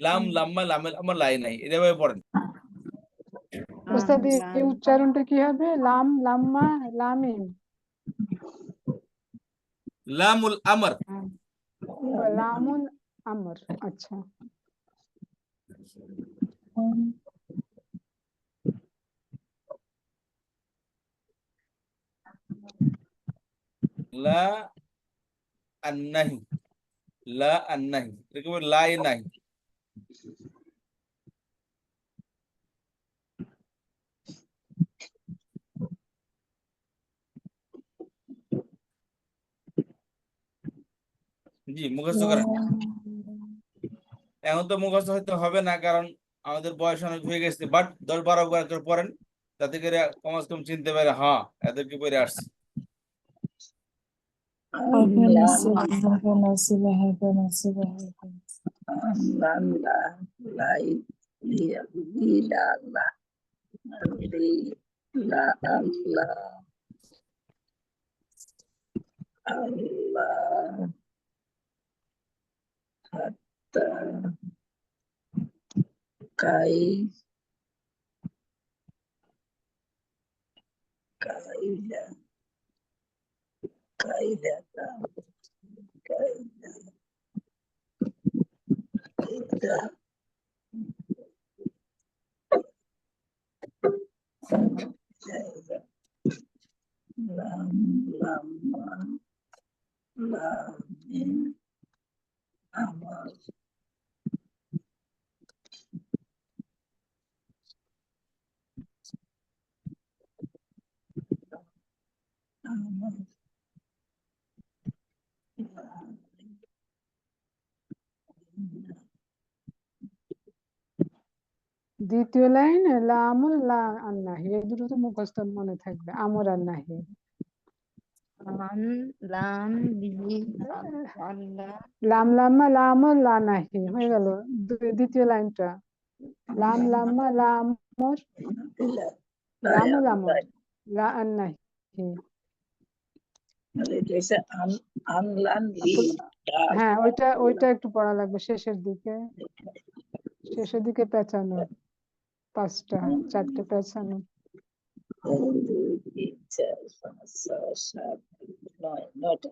A: লাম লাম্মা, লামেল আমার লাই নাই, এভাবে পড়েন।
B: ওস্তাদ এই উচ্চারণটা কি হবে? লাম লাম্মা লামিম,
A: লামুল আমর,
B: লামুন আমর। আচ্ছা,
A: লা আন্নাহি, লা আন্নাহি, এরকম লাই নাই। জি, মুখস্থ করেন। এখন তো মুখস্থ হয়তো হবে না, কারণ আমাদের বয়স অনেক হয়ে গেছে, বাট 10-12 বার করে পড়েন, যাতে করে কমাস কম চিনতে পারে, হ্যাঁ এদেরকে পড়ে আসছে।
C: আল্লাহ হাত্তা কাই, কাইলা, কাইলা, কাইলা, কাইলা, কাইলা, লাম লাম্মা, লামে আমার, আমার,
B: দ্বিতীয় লাইন লামুল লা আন্নাহি, এই দুটো তো মুখস্থ মনে থাকবে, আমর আর নাহি।
D: লাম লাম লি আল্লাহ
B: লাম লাম্মা লামুল লা নাহি হয়ে গেল দ্বিতীয় লাইনটা। লাম লাম্মা লামর, লামুল আমর, লা আন্নাহি।
C: আনলান লি,
B: হ্যাঁ, ওইটা একটু পড়া লাগবে শেষের দিকে, শেষের দিকে পেঁচানো, 4টে পেঁচানো।
C: 1 2 3 4 5 6 7 9 9টা।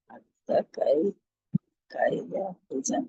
C: হাত্তা কাই, কাইলা ইদান।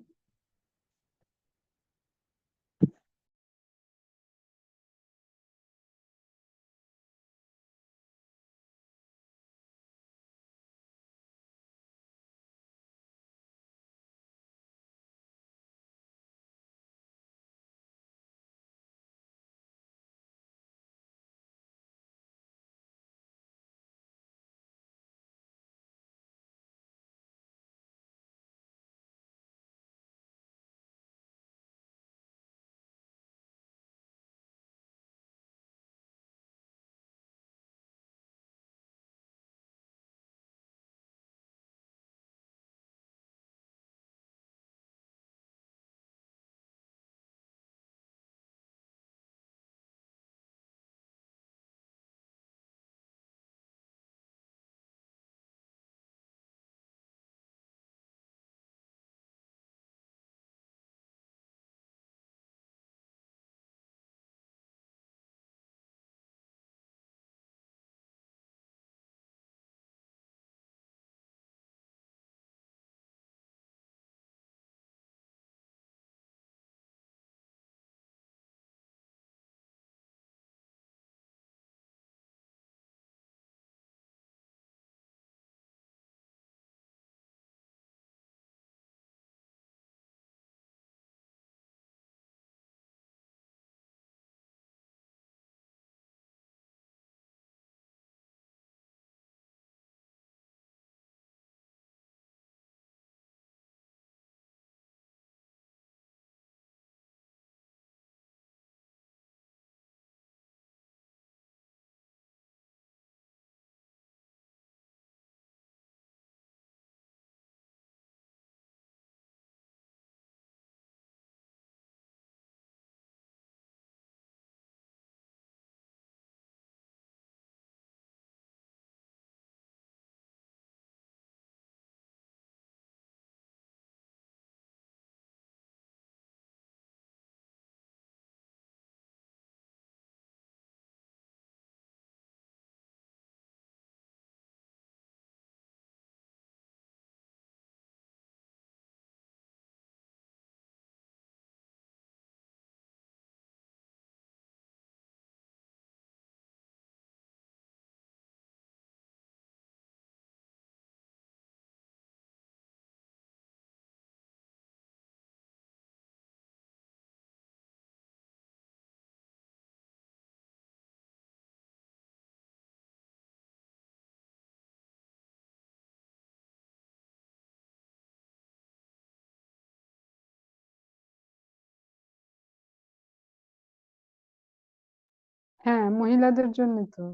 B: হ্যাঁ, মহিলাদের জন্য তো।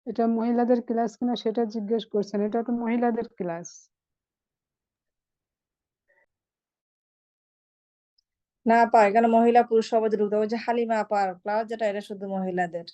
B: এটা মহিলাদের ক্লাস কিনা সেটা জিজ্ঞেস করছেন, এটা তো মহিলাদের ক্লাস।
F: না আপা, এখানে মহিলা পুরুষ সবাই ঢুকতে, ওই যে হালিমা আপার ক্লাস যেটা, এটা শুধু মহিলাদের।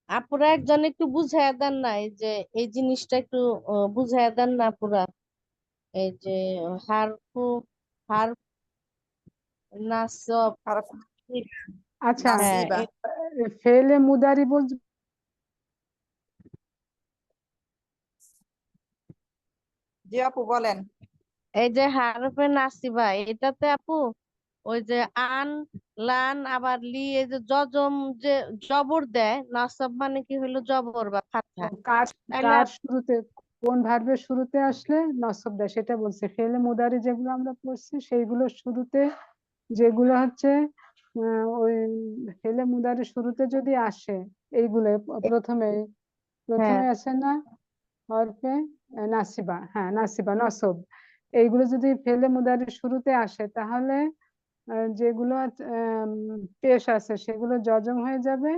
D: আপুরা একজন একটু বুঝাইয়া দেন না, এই যে এই জিনিসটা একটু বুঝাইয়া দেন না আপুরা। এই যে হারফু, হারফ, নাসব।
E: হারফ
B: আচ্ছা,
D: হ্যাঁ
E: নাসিবা।
B: ফেলে মুদারি বলতে
E: জি আপু বলেন।
D: এই যে হারফে নাসিবা, এটাতে আপু ওই যে আন, লান, আবার লি, এই যে জজম, যে জবর দেয়, নাসব মানে কি হলো জবর বা ফাতহা।
B: কার
D: তাইলে
B: কার শুরুতে, কোন ভার্বের শুরুতে আসলে নসব দেয় সেটা বলছে। ফেলে মুদারি যেগুলো আমরা পড়ছি সেইগুলোর শুরুতে, যেগুলো হচ্ছে ওই ফেলে মুদারি শুরুতে যদি আসে, এইগুলো প্রথমে
D: হ্যাঁ,
B: প্রথমে আসে না হরফে নাসিবা, হ্যাঁ নাসিবা নসব, এইগুলো যদি ফেলে মুদারি শুরুতে আসে তাহলে যেগুলো পেশ আছে সেগুলো জজম হয়ে যাবে।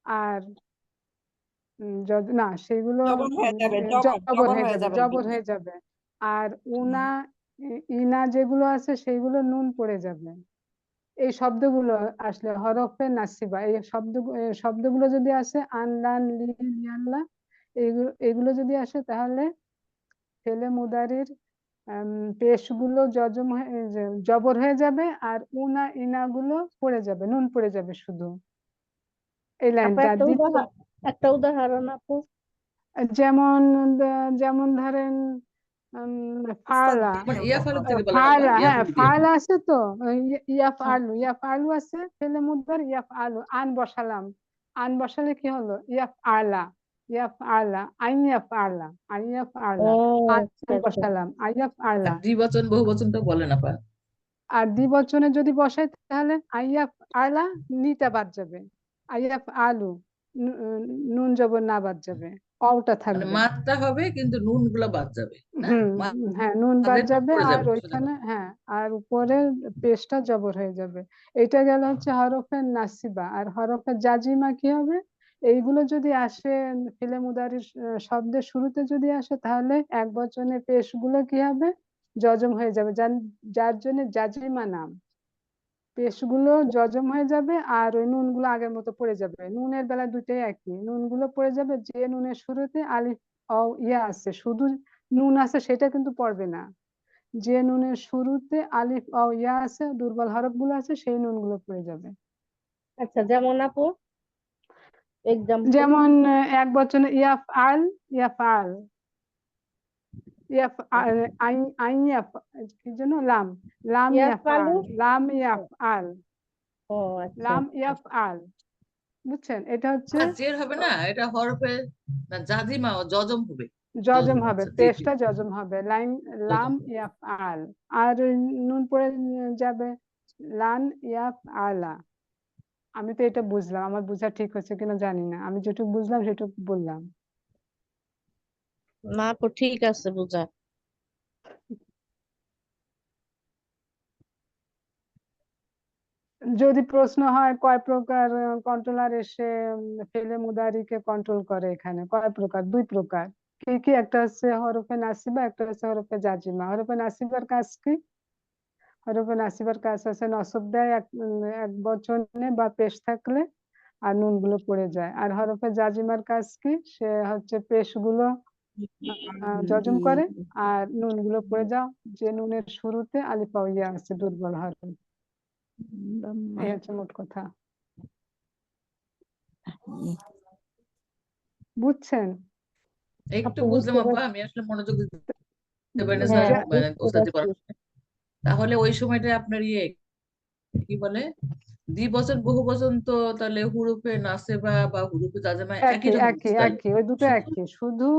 B: আর না সেগুলো
E: জবর হয়ে যাবে,
B: জবর
E: জবর
B: হয়ে
E: হয়ে
B: যাবে,
E: যাবে।
B: জবর হয়ে যাবে। আর উনা ইনা যেগুলো আছে সেগুলো নুন পড়ে যাবে। এই শব্দগুলো আসলে হরফে নাসিবা, এই শব্দগুলো যদি আসে আনলান লি লিয়াল্লা, এইগুলো এগুলো যদি আসে তাহলে ফেলে মুদারির পেশগুলো জজম হয়ে জবর হয়ে যাবে, আর উনা ইনা গুলো পড়ে যাবে, নুন পড়ে যাবে শুধু। এই
D: আপু
B: লাইনটা
D: একটা
B: দ্বিতীয়,
D: উদাহরণ, একটা উদাহরণ আপু।
B: যেমন যেমন ধরেন
E: উস্তাদ
B: ফালা,
G: মানে ইয়াফালু থেকে বলেন আপা,
B: ফালা, হ্যাঁ
G: ইয়াফালু দিয়ে।
B: ফালা আছে তো, ইয়াফ
D: হ্যাঁ।
B: আলু, ইয়াফ আলু আছে ফেলে মুদার, ইয়াফ আলু আন বসালাম, আন বসালে কি হলো ইয়াফ আলা, ইয়াফ আলা আইন, ইয়াফ আলা আইন, ইয়াফ
D: ও
B: আলা আন
D: আচ্ছা আচ্ছা।
B: বসালাম, আইয়াফ আলা।
G: আর দ্বিবচন বহুবচনটা বলেন আপা।
B: আর দ্বিবচনে যদি বসাই তাহলে আইয়াফ আলা, নিটা বাদ যাবে, আইয়াফ আলু, নুন জবর না বাদ যাবে, অওটা
G: মানে
B: থাকবে।
G: মাতটা হবে কিন্তু নুন গুলা বাদ যাবে না।
B: হ্যাঁ নুন বাদ
G: মাদের নুন
B: যাবে,
G: পড়ে
B: আর
G: যাবে সোজা
B: ওইখানে
G: কথা।
B: হ্যাঁ, আর উপরে পেশটা জবর হয়ে যাবে। এটা গেল হচ্ছে হরফে নাসিবা। আর হরফে জাজিমা কি হবে, এইগুলো যদি আসে ফিলে মুদারির শব্দের শুরুতে যদি আসে তাহলে এক বচনে পেশগুলো কি হবে, জজম হয়ে যাবে, যার জন্য জাজিমা নাম। পেশগুলো জজম হয়ে যাবে আর ওই নুনগুলো আগের মতো পড়ে যাবে। নুনের বেলা দুইটাই একই, নুনগুলো পড়ে যাবে। যে নুনের শুরুতে আলিফ অ ইয়া আছে, শুধু নুন আছে সেটা কিন্তু পড়বে না। যে নুনের শুরুতে আলিফ অ ইয়া আছে, দুর্বল হরফ গুলো আছে, সেই নুনগুলো পড়ে যাবে।
D: আচ্ছা, যেমন আপু এক্সাম্পল।
B: যেমন এক বচনে ইয়াফ আল, ইয়াফ আল, ইয়াফ আইন, আইন ইয়াফ, কি যেন লাম, লাম ইয়াফ
D: ইয়াফালু।
B: আল, লাম ইয়াফ আল,
D: ও আচ্ছা
B: লাম
D: আচ্ছা।
B: ইয়াফ আল। বুঝছেন? এটা হচ্ছে
G: জের হবে না, এটা হরফে না জাজিমা ও জজম হবে।
B: জজম হবে,
G: আচ্ছা, জি জি
B: পেশটা জজম হবে, লাম
G: জজম।
B: ইয়াফআল। আর ওই নুন পড়ে যাবে লান ইয়াফআলা। আমি তো এটা বুঝলাম, আমার বোঝা ঠিক হচ্ছে কিনা জানি না, আমি যেটুকু বুঝলাম সেটুকু বললাম।
D: না আপু ঠিক আছে বুঝা।
B: যদি প্রশ্ন হয় কয় প্রকার কন্ট্রোলার এসে ফেলে মুদারিকে কন্ট্রোল করে, এখানে কয় প্রকার? 2 প্রকার। কি কি? একটা হচ্ছে হরফে নাসিবা, একটা হচ্ছে হরফে জাজিমা। হরফে নাসিবার কাজ কি? হরফে নাসিবার কাজ আছে নসব দেয় এক বচনে বা পেশ থাকলে, আর নুন গুলো পড়ে যায়। আর হরফে জাজিমার কাজ কি? সে হচ্ছে পেশ গুলো জজম করে, আর নুন গুলো পড়ে যাও, যে নুনের শুরুতে আলিফ ওয়া ইয়া আছে দুর্বল হরফ। এই হচ্ছে মোট কথা। বুঝছেন?
G: একটু
B: আপু
G: বুঝলাম
B: বুঝতে
G: আপা,
B: পারছেন?
G: আমি আসলে মনোযোগ দিতে পারিনি স্যার,
D: হ্যাঁ
G: মানে
D: বুঝতে
G: ওস্তাদ
D: পারছি।
G: তাহলে ওই সময়টা আপনার কি বলে দ্বিবচন বহুবচন তো তাহলে হুরুফে নাসেবা বা হুরুফে জাজেমা একই
B: একই
G: রকম
B: একই
G: তাহলে
B: একই, ওই দুটো
G: শুধু।
B: একই, শুধু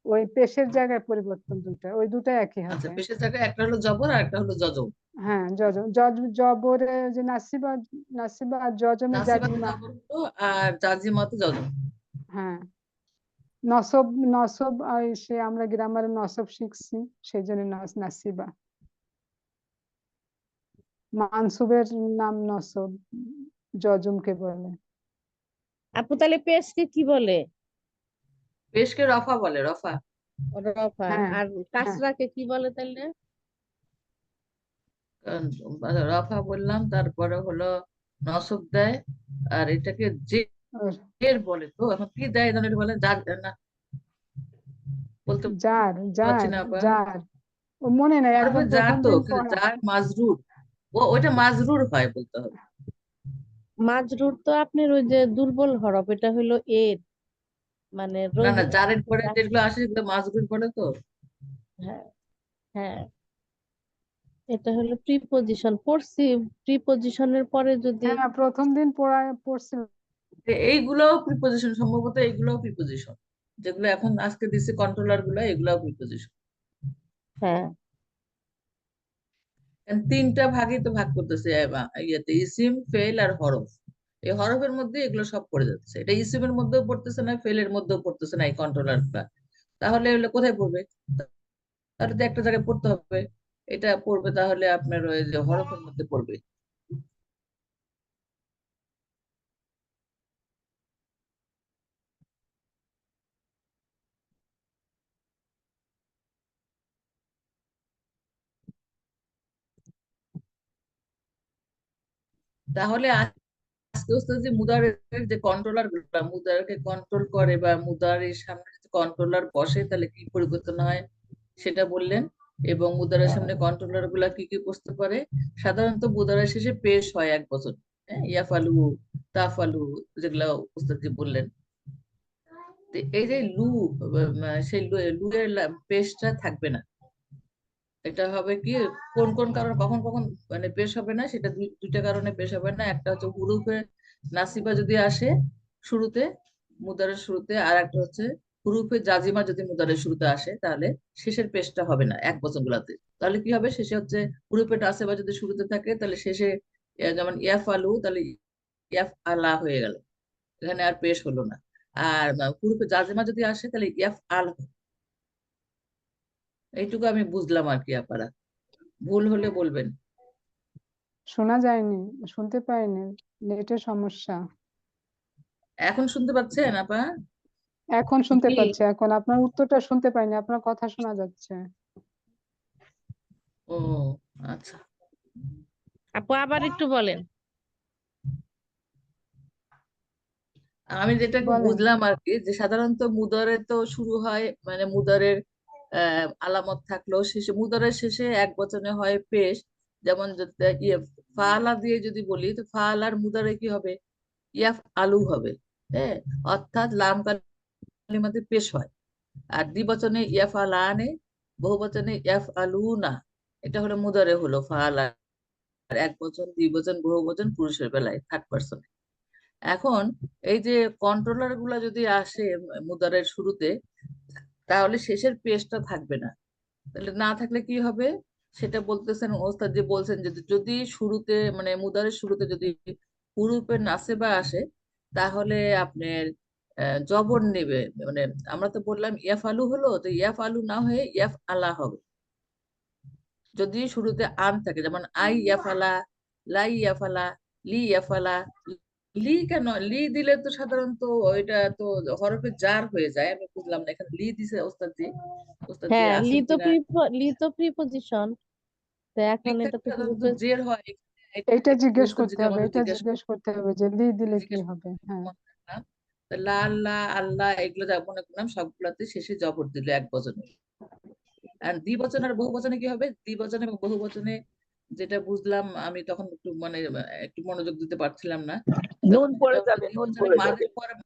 B: ওই পেশের জায়গায় পরিবর্তন, দুটো ওই দুটো একই
G: আচ্ছা,
B: হবে।
G: পেশের জায়গায় একটা হলো জবর আর একটা হলো জজম।
B: হ্যাঁ, জবরে যে নাসিবা, নাসিবা আর জজমে
G: নাসিবাতে
B: জাজিমা।
G: জবর হলো আর জাজিমাতে জজম।
B: হ্যাঁ, নসব, নসব সে আমরা গ্রামারে নসব শিখছি, সেই জন্য নাসিবা। মানসুবের নাম নসব, জজমকে বলে।
D: আপু তাহলে পেস্টকে কি বলে?
G: পেশকে রফা বলে, রফা।
D: রফা।
B: হ্যাঁ
D: আর
B: হ্যাঁ,
D: কাসরাকে কি বলে তাহলে?
G: কারণ রফা বললাম, তারপরে হলো নসব দেয়, আর এটাকে
B: ওর
G: জের বলে। তো এখন কি দেয় জানো, এটা বলে না, বলতে
B: জার,
G: পারছি
B: জার,
G: না আপা।
B: জার। ও মনে নাই,
G: হরফে
B: একদম
G: জার
B: প্রথম
G: তো,
B: দিন
G: কিন্তু
B: পড়া।
G: জার মাজরুর, ওইটা মাজরুর হয় বলতে হবে।
D: মাজরুর তো আপনার ওই যে দুর্বল হরফ, এটা হলো এর মানে
G: না
D: রোজ।
G: না, জারের পরে যেগুলো আসে সেগুলো মাজরুর পড়ে তো।
D: হ্যাঁ হ্যাঁ, এটা হলো প্রিপজিশন পড়ছি। প্রিপজিশনের পরে যদি
B: হ্যাঁ, প্রথম দিন পড়ছিল।
G: এইগুলোও প্রিপোজিশন, সম্ভবত এইগুলোও প্রিপোজিশন, যেগুলো এখন আজকে দিচ্ছে কন্ট্রোলার গুলো, এগুলোও প্রিপোজিশন।
D: হ্যাঁ
G: তিনটা ভাগে তো ভাগ করতেছে ইয়েতে, ইসিম, ফেল আর হরফ। এই হরফের মধ্যে এগুলো সব পড়ে যাচ্ছে, এটা ইসিমের মধ্যেও পড়তেছে না, ফেলের মধ্যেও পড়তেছে না এই কন্ট্রোলারটা। তাহলে এগুলো কোথায় পড়বে? তাহলে তো একটা জায়গায় পড়তে হবে। এটা পড়বে তাহলে আপনার ওই যে হরফের মধ্যে পড়বে। তাহলে আস্তে আস্তে যে মুদারের যে কন্ট্রোলার গুলা মুদারকে কন্ট্রোল করে, বা মুদারের সামনে যদি কন্ট্রোলার বসে তাহলে কি পরিবর্তন হয় সেটা বললেন। এবং মুদারের সামনে কন্ট্রোলার গুলা কি কি বসতে পারে। সাধারণত মুদারের শেষে পেশ হয় এক বছর, ইয়াফালু, তাফালু, যেগুলা উস্তাদজি বললেন। তো এই যে লু, সেই লু এর পেশটা থাকবে না। এটা হবে কি, কোন কোন কারণ কখন কখন মানে পেশ হবে না, সেটা দুইটা কারণে পেশ হবে না। একটা হচ্ছে হুরুফে নাসিবা যদি আসে শুরুতে, মুদারের শুরুতে, আর একটা হচ্ছে হুরুফে জাজিমা যদি মুদারের শুরুতে আসে, তাহলে শেষের পেশটা হবে না এক বচন গুলাতে। তাহলে কি হবে, শেষে হচ্ছে হুরুফে নাসিবা যদি শুরুতে থাকে তাহলে শেষে যেমন ইয়াফ আলু, তাহলে ইয়াফ আলা হয়ে গেল, এখানে আর পেশ হলো না। আর হুরুফে জাজিমা যদি আসে তাহলে ইয়াফ আল। এইটুকু আমি বুঝলাম আর কি, আপনারা ভুল হলে বলবেন।
B: শোনা যায়নি, শুনতে পাইনি, নেটের সমস্যা।
G: এখন শুনতে পাচ্ছেন আপা?
B: এখন শুনতে
D: জি
B: পাচ্ছি, এখন আপনার উত্তরটা শুনতে পাইনি, আপনার কথা শোনা যাচ্ছে।
G: ও আচ্ছা।
D: আপু আবার একটু বলেন।
G: আমি যেটা একটু
B: বলেন।
G: বুঝলাম আর কি, যে সাধারণত মুদারে তো শুরু হয়, মানে মুদারের আলামত থাকলেও শেষে, মুদারের শেষে এক বচনে হয় পেশ। যেমন ইয়ে ফাআলা দিয়ে যদি বলি, তো ফাআলার মুদারে কি হবে? ইয়াফ আলু হবে। হ্যাঁ, অর্থাৎ লাম কালিমাতে পেশ হয়। আর দ্বিবচনে ইয়াফ আলানে, বহুবচনে ইয়াফ আলুনা। এটা হলো মুদারে হলো ফাআলা, এক বচন, দ্বিবচন, বহুবচন পুরুষের বেলায় থার্ড পার্সন। এখন এই যে কন্ট্রোলার গুলা যদি আসে মুদারের শুরুতে, তাহলে শেষের পেজটা থাকবে না। তাহলে না থাকলে কি হবে সেটা বলতেছেন ওস্তাদ, যে বলছেন যে যদি শুরুতে মানে মুদারের শুরুতে যদি হুরুফে নাসেবা আসে, তাহলে আপনার জবর নেবে। মানে আমরা তো বললাম ইয়াফ আলু হলো, তো ইয়াফ আলু না হয়ে ইয়াফ আলা হবে। যদি শুরুতে আন থাকে, যেমন আই ইয়াফালা, লাই ইয়াফালা, লি ইয়াফালা। লি কেন লি দিলে তো সাধারণত ওইটা তো হরফে জার হয়ে যায়। আমি বুঝলাম না এখানে লি দিছে ওস্তাদ জি, ওস্তাদ জি
D: হ্যাঁ,
G: আছেন কিনা।
D: লি তো প্রিপজিশন, তো এখন
G: লিখতে
D: এটা তো
G: সাধারণত
D: হুরুফের
G: জের হয়।
B: এটা জিজ্ঞেস
G: ওস্তাদ
B: করতে
G: যদি
B: হবে,
G: আমাদের
B: এটা
G: জিজ্ঞাসা
B: জিজ্ঞেস করতে হবে যে লি দিলে কি
G: জিজ্ঞেস
B: হবে। হ্যাঁ,
G: করলাম, তা লা আল্লাহ আল্লাহ এগুলো যা মনে করলাম সবগুলাতে শেষে জবর দিল এক বচনে। আর দ্বিবচন আর বহু বচনে কি হবে? দ্বিবচন এবং বহু বচনে যেটা বুঝলাম আমি তখন একটু মানে একটু মনোযোগ দিতে পারছিলাম না।
C: নুন
G: সেটা
C: পড়ে
G: হলো
C: যাবে, নুন
G: দ্বিবচনে
C: পড়ে যাবে।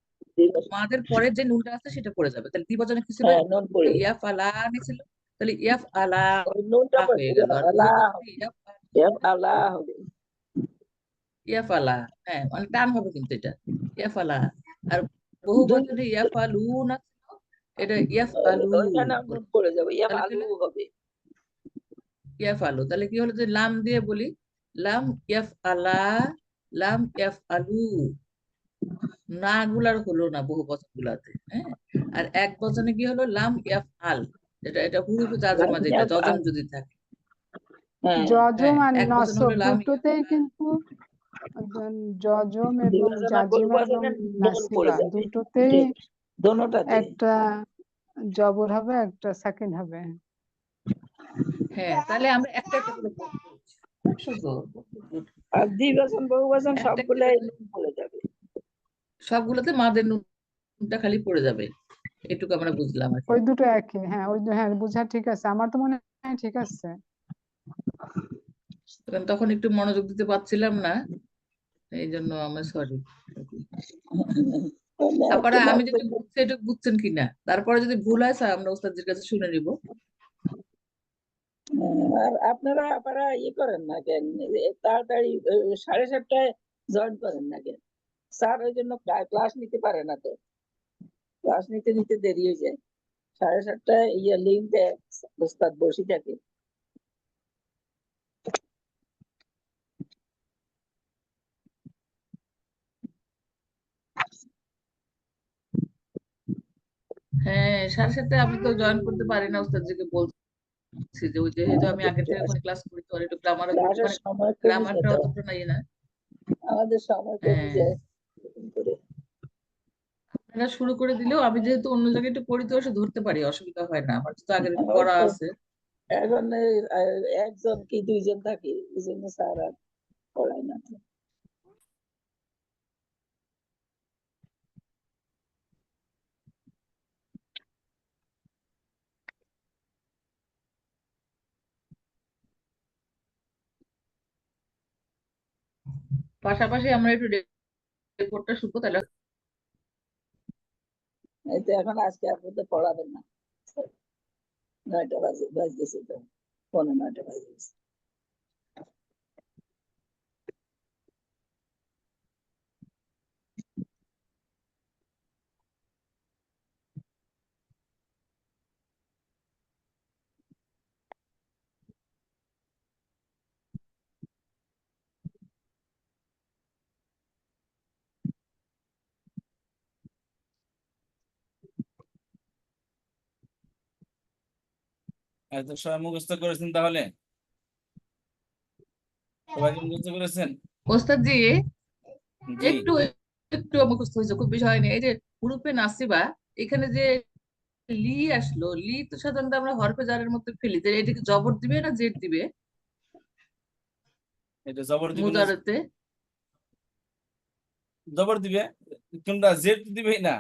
G: মাদের পরে যে নুনটা আছে সেটা পড়ে যাবে। তাহলে দ্বিবচনে কি ছিল?
C: হ্যাঁ, নুন পড়ে
G: ইয়াফ আলা ছিল, তাহলে ইয়াফ আলা
C: ওই নুনটা
G: হয়ে গেল। আর বহু
C: আলা
G: বচনে
C: এফ আলা হবে।
G: ইয়াফ আলা, হ্যাঁ মানে টান হবে কিন্তু এটা ইয়াফ আলা। আর বহু
C: দুই
G: বচনে ইয়াফ আলু না ছিল, এটা ইয়াফ আলু।
C: ওইখানে নুন পড়ে যাবে, এফ
G: তাহলে কি
C: আলু
G: হলো?
C: হবে।
G: ইয়াফ আলু। তাহলে কি হলো যে লাম দিয়ে বলি, লাম ইয়াফ আলা, লাম ইয়াফ আলু। না গুলার হলো না বহু বচন গুলাতে, হ্যাঁ। আর এক বচনে কি হলো? লাম ইয়াফ আল, এটা হুরুফে জাজেমা, যেটা
C: এফ
G: জজম
C: আল,
G: যদি থাকে।
C: হ্যাঁ।
B: জজম
G: হ্যাঁ,
B: আর
G: এক বচন
B: নসব
G: হলো লাম ইয়াফ
B: দুটোতেই
G: আল।
B: কিন্তু জজম এবং
C: বিবেচনা
B: জাজিমা এবং
C: বহুবচনে নুন পড়ে
B: নাসিবা
C: যাবে
B: দুটোতেই
C: দোনোটাতে।
B: একটা জবর হবে, একটা সাকিন হবে।
G: হ্যাঁ, তাহলে আমরা একটা একটা করে পড়বো। শুধু
C: আর দ্বিবচন বহুবচন
G: একটা একটা
C: সবগুলাই
G: করে
C: নুন পড়ে যাবে।
G: সবগুলোতে মাদের নুনটা খালি পড়ে যাবে, এটুকু আমরা বুঝলাম আর কি।
B: ওই দুটো একই, হ্যাঁ ওই হ্যাঁ বোঝা ঠিক আছে, আমার তো মনে হয় ঠিক আছে।
G: তখন একটু মনোযোগ দিতে পারছিলাম না, এই জন্য আমার সরি। তারপরে
C: একটু
G: আমি
C: মনোযোগ
G: যেটা বুঝছি এটা বুঝছেন কিনা, তারপরে যদি ভুল হয় স্যার আমরা ওস্তাদের কাছে শুনে নিব।
C: আর আপনারা আপনারা করেন না কেন? তাড়াতাড়ি 7:30টায় জয়েন করেন না কেন? স্যার ওই জন্য ক্লাস নিতে পারে না তো, ক্লাস নিতে নিতে দেরি হয়ে যায়। 7:30টায় লিঙ্ক দেয়, ওস্তাদ বসে থাকে।
G: হ্যাঁ, 7:30 আমি তো জয়েন করতে পারি না, ওস্তাদজিকে বলছি যে ওই যেহেতু আমি আগে থেকে ওখানে ক্লাস করি, তো আর একটু গ্রামার
C: ক্লাসের
G: মানে
C: সময় কমে যায়
G: গ্রামারটা
C: তো,
G: অতটা নাই না।
C: আমাদের সময় কমে
G: হ্যাঁ,
C: যায় এরকম করে।
G: আপনারা শুরু করে দিলেও আমি যেহেতু অন্য জায়গায় একটু পড়ি তো এসে ধরতে পারি, অসুবিধা হয় না, আমার তো আগের একটু
C: ওই
G: পড়া
C: তো
G: আছে।
C: এখন একজন কি দুইজন থাকে, এই জন্য স্যার আর পড়ায় না তো।
G: পাশাপাশি আমরা একটু রেকর্ডটা শুনবো তাহলে।
C: এই তো এখন আজকে আপনাদের পড়াবেন না, 9টা বাজতেছে তো, 9:45 বাজতেছে।
A: তো সবাই মুখস্থ করেছেন তাহলে? সবাই কি মুখস্থ করেছেন?
G: ওস্তাদ জি
A: জি।
G: একটু একটু মুখস্থ হয়েছে, খুব বিষয় নেই। এই যে হুরুফে নাসিবা, এখানে যে লি আসলো, লি তো সাধারণত আমরা হরফে জারের মধ্যে ফেলি, যে এটাকে জবর দিবে না জেড দিবে
A: এটা জবর দিবে না,
G: মুদারাতে?
A: জবর দিবে। কোনটা? জেড দিবেই না।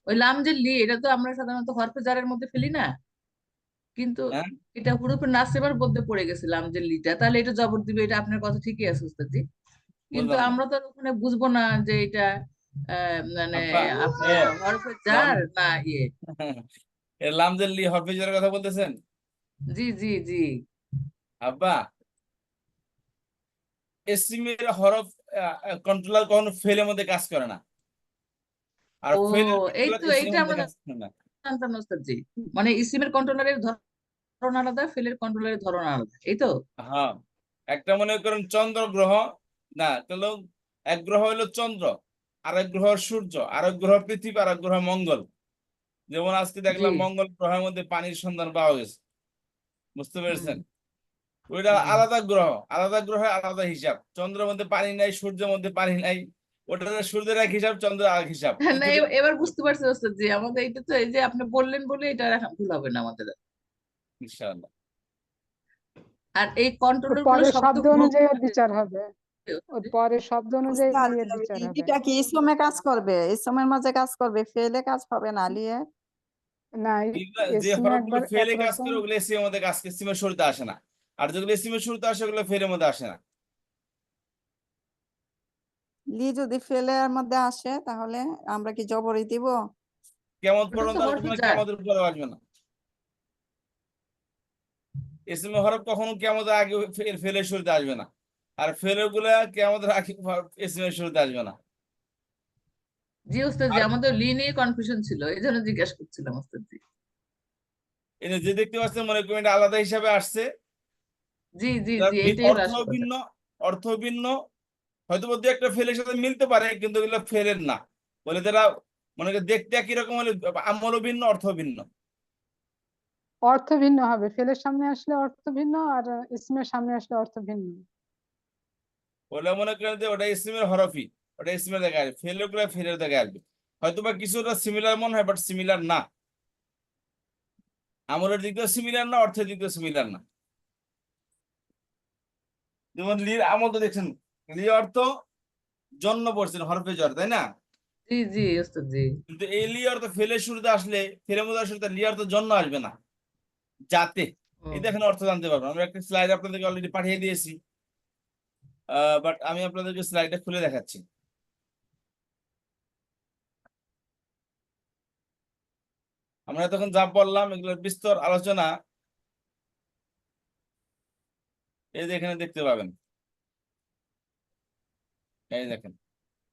G: ওই লাম যে লি, এটা তো আমরা সাধারণত হরফে জারের মধ্যে ফেলি না, কিন্তু
A: হ্যাঁ,
G: এটা হুরুফে নাসিবার মধ্যে পড়ে গেছে লাম যে লিটা, তাহলে এটা জবর দিবে, এটা আপনার কথা ঠিকই আছে উস্তাদ। কিন্তু
A: বুঝলাম না।
G: আমরা তো আর ওখানে বুঝবো না যে এটা মানে
A: আব্বা, ও
G: আপনার হরফে
A: লাম
G: জার না ইয়ে।
A: এর লামজের লি হরফেজের কথা বলতেছেন?
G: জি জি জি।
A: আব্বা, এসিমের হরফ কন্ট্রোলার কখনো ফেলের মধ্যে কাজ করে না, আর
G: ও,
A: ফেলের
G: এই
A: কন্ট্রোলার
G: তো
A: এসিমের
G: এইটা
A: মধ্যে
G: আমরা
A: কাজ করে না।
G: জানতাম না ওস্তাদজি। মানে ইসিমের কন্ট্রোলারের ধরন আলাদা, ফেলের কন্ট্রোলারের ধরন আলাদা, এই তো।
A: হ্যাঁ, একটা মনে করেন চন্দ্র গ্রহ, না তাহলে এক গ্রহ হলো চন্দ্র, আরেক গ্রহ সূর্য, আরেক গ্রহ পৃথিবী, আরেক গ্রহ মঙ্গল। যেমন আজকে
G: জি।
A: দেখলাম মঙ্গল গ্রহের মধ্যে পানির সন্ধান পাওয়া গেছে, বুঝতে পেরেছেন?
G: হুম।
A: ওইটা
G: জি।
A: আলাদা গ্রহ, আলাদা গ্রহে আলাদা হিসাব। চন্দ্রের মধ্যে পানি নাই, সূর্যের মধ্যে পানি নাই, ওটা সূর্যের এক হিসাব, চন্দ্রের এক হিসাব।
G: না, এবার বুঝতে পারছি ওস্তাদজি। আমাদের এটা তো এই যে আপনি বললেন বলে এটা আর এখন ভুল হবে না আমাদের।
A: ইনশাআল্লাহ।
G: আর এই
B: ওর
G: কন্ট্রোলার গুলো
B: পরের
G: শব্দ
B: শব্দ
G: গ্রহণ
B: অনুযায়ী ওর
G: করে।
B: বিচার হবে, ওর পরের শব্দ অনুযায়ী
E: উস্তাদ,
B: লিয়ের বিচার হবে।
E: এটা কি ইসমে কাজ করবে? ইসমের মাঝে কাজ করবে, ফেলে কাজ হবে না লিয়ে?
B: না,
A: যে
B: ইসমে
A: হরফগুলো
B: একবার
A: ফেলে কাজ
B: একরকম।
A: করে ওগুলো এসিমের মধ্যে কাজ করে, সিমের শুরুতে আসে না। আর যেগুলো এসিমের শুরুতে আসে ওগুলো ফেলের মধ্যে আসে না।
E: লি যদি ফেলের মধ্যে আসে তাহলে আমরা কি জবরই দিব?
A: কেমন
G: ওটা তো
A: পর্যন্ত আসবে
G: হরফে
A: না,
G: যায়।
A: কেমতের পরে আসবে না। ইসমের হরফ কখনো কেমতের আগে ফেলের শুরুতে আসবে না, আর ফেলের গুলা কেমতের আগে ইসমের শুরুতে আসবে না।
G: জি ওস্তাদজি,
A: আর
G: আমাদের লি নিয়ে কনফিউশন ছিল, এই জন্য জিজ্ঞেস করছিলাম ওস্তাদজি।
A: এই যে দেখতে পাচ্ছেন মনে করেন এটা আলাদা হিসাবে আসছে,
G: জি জি
A: যার
G: জি, এইটাই হলো
A: অর্থ
G: আসল কথা।
A: ভিন্ন, অর্থ ভিন্ন। হয়তো দু একটা ফেলের সাথে মিলতে পারে, কিন্তু এগুলো ফেলের না বলে তারা, মনে করেন দেখতে একই রকম হলে আমলও ভিন্ন, অর্থ ভিন্ন।
B: অর্থ ভিন্ন হবে, ফেলের সামনে আসলে অর্থ ভিন্ন, আর ইসমের সামনে আসলে অর্থ ভিন্ন।
A: ওটা মনে করেন যে ওটা ইসমের হরফি, ওটা ইসমের জায়গায় আসবে, ফেলের গুলা ফেলের জায়গায় আসবে। হয়তো বা কিছুটা সিমিলার মনে হয়, বাট সিমিলার না। আমলের দিক দিয়ে সিমিলার না, অর্থের দিক দিয়ে সিমিলার না। যেমন লির আমল তো দেখছেন, লি অর্থ জন্ম পড়ছেন হরফে জ্বর, তাই না?
G: জি জি ওস্তাদজি।
A: কিন্তু এই লি অর্থ ফেলের শুরুতে আসলে, ফেলের মধ্যে আসলে তার লি অর্থ জন্ম আসবে না, যাতে। এই
G: ও,
A: দেখেন অর্থ জানতে পারবেন। আমরা একটা স্লাইড আপনাদেরকে অলরেডি পাঠিয়ে দিয়েছি, বাট আমি আপনাদেরকে স্লাইডটা খুলে দেখাচ্ছি। আমরা তখন যা বললাম এগুলোর বিস্তর আলোচনা এই যে এখানে দেখতে পাবেন। এই দেখেন,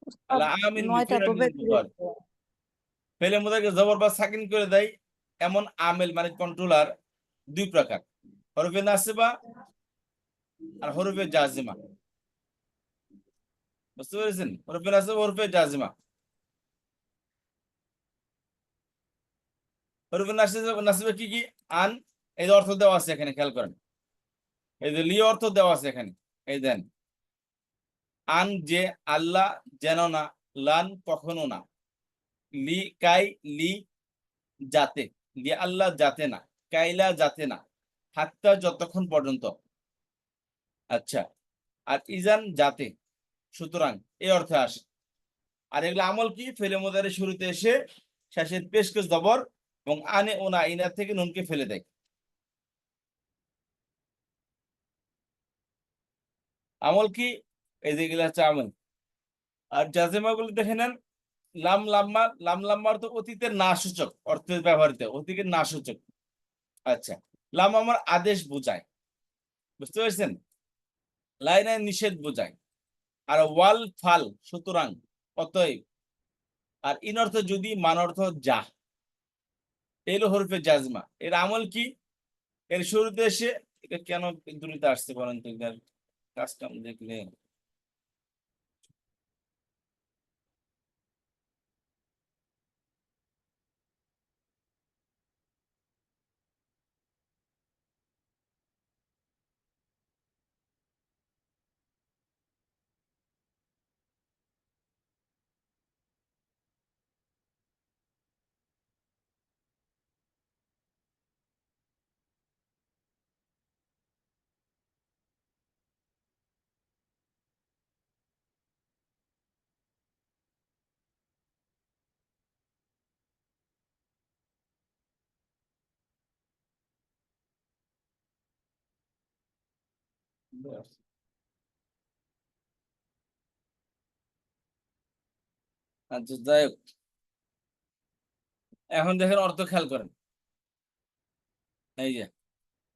E: উস্তাদ,
A: আল্লাহ আমিন
E: নয়টা তো বেশি হয়েছে।
A: ফেলে মুদাকে জবর বা সাকিন করে দেয় এমন আমেল মানে কন্ট্রোলার দুই প্রকার, হরফে নাসিবা আর হরফে জাজিমা। বুঝতে পেরেছেন? হরফে নাসিবা, হরফে জাজিমা। হরফে নাসিবা নাসিবা কি কি? আন, এই যে অর্থ দেওয়া আছে এখানে, খেয়াল করেন। এই যে লি অর্থ দেওয়া আছে এখানে, এই দেন। আন যে, আল্লাহ যেন না, লান কখনো না, লি কাই, লি যাতে, লি আল্লাহ যাতে না, কাইলা যাতে না, হাত্তা যতক্ষণ পর্যন্ত। আচ্ছা, আর ইজান যাতে, সুতরাং এই অর্থে আসে। আর এগুলো আমল কি? ফেলে মোদারে শুরুতে এসে শেষে পেশকে জবর এবং আনে ওনা ইনা থেকে নুনকে ফেলে দেয়। আমল কি? এই যে এগুলো হচ্ছে আমল। আর জাজেমা গুলো দেখে নেন, লাম লাম্মা, লাম লাম্মার তো অতীতের না সূচক অর্থে ব্যবহৃত, অতীতের না সূচক। আচ্ছা, লাম আমার আদেশ বোঝায়, বুঝতে পেরেছেন? লাইনে নিষেধ বোঝায়। আর ওয়াল ফাল, সুতরাং, অতএব। আর ইন অর্থ যদি, মান অর্থ যা। এলো হরফে জাজমা। এর আমল কি? এর শুরুতে এসে, এটা কেন দূরিতে আসছে বলেন তো, এটার কাজকাম দেখলে। আচ্ছা, যাই হোক, এখন দেখেন অর্থ খেয়াল করেন। এই যে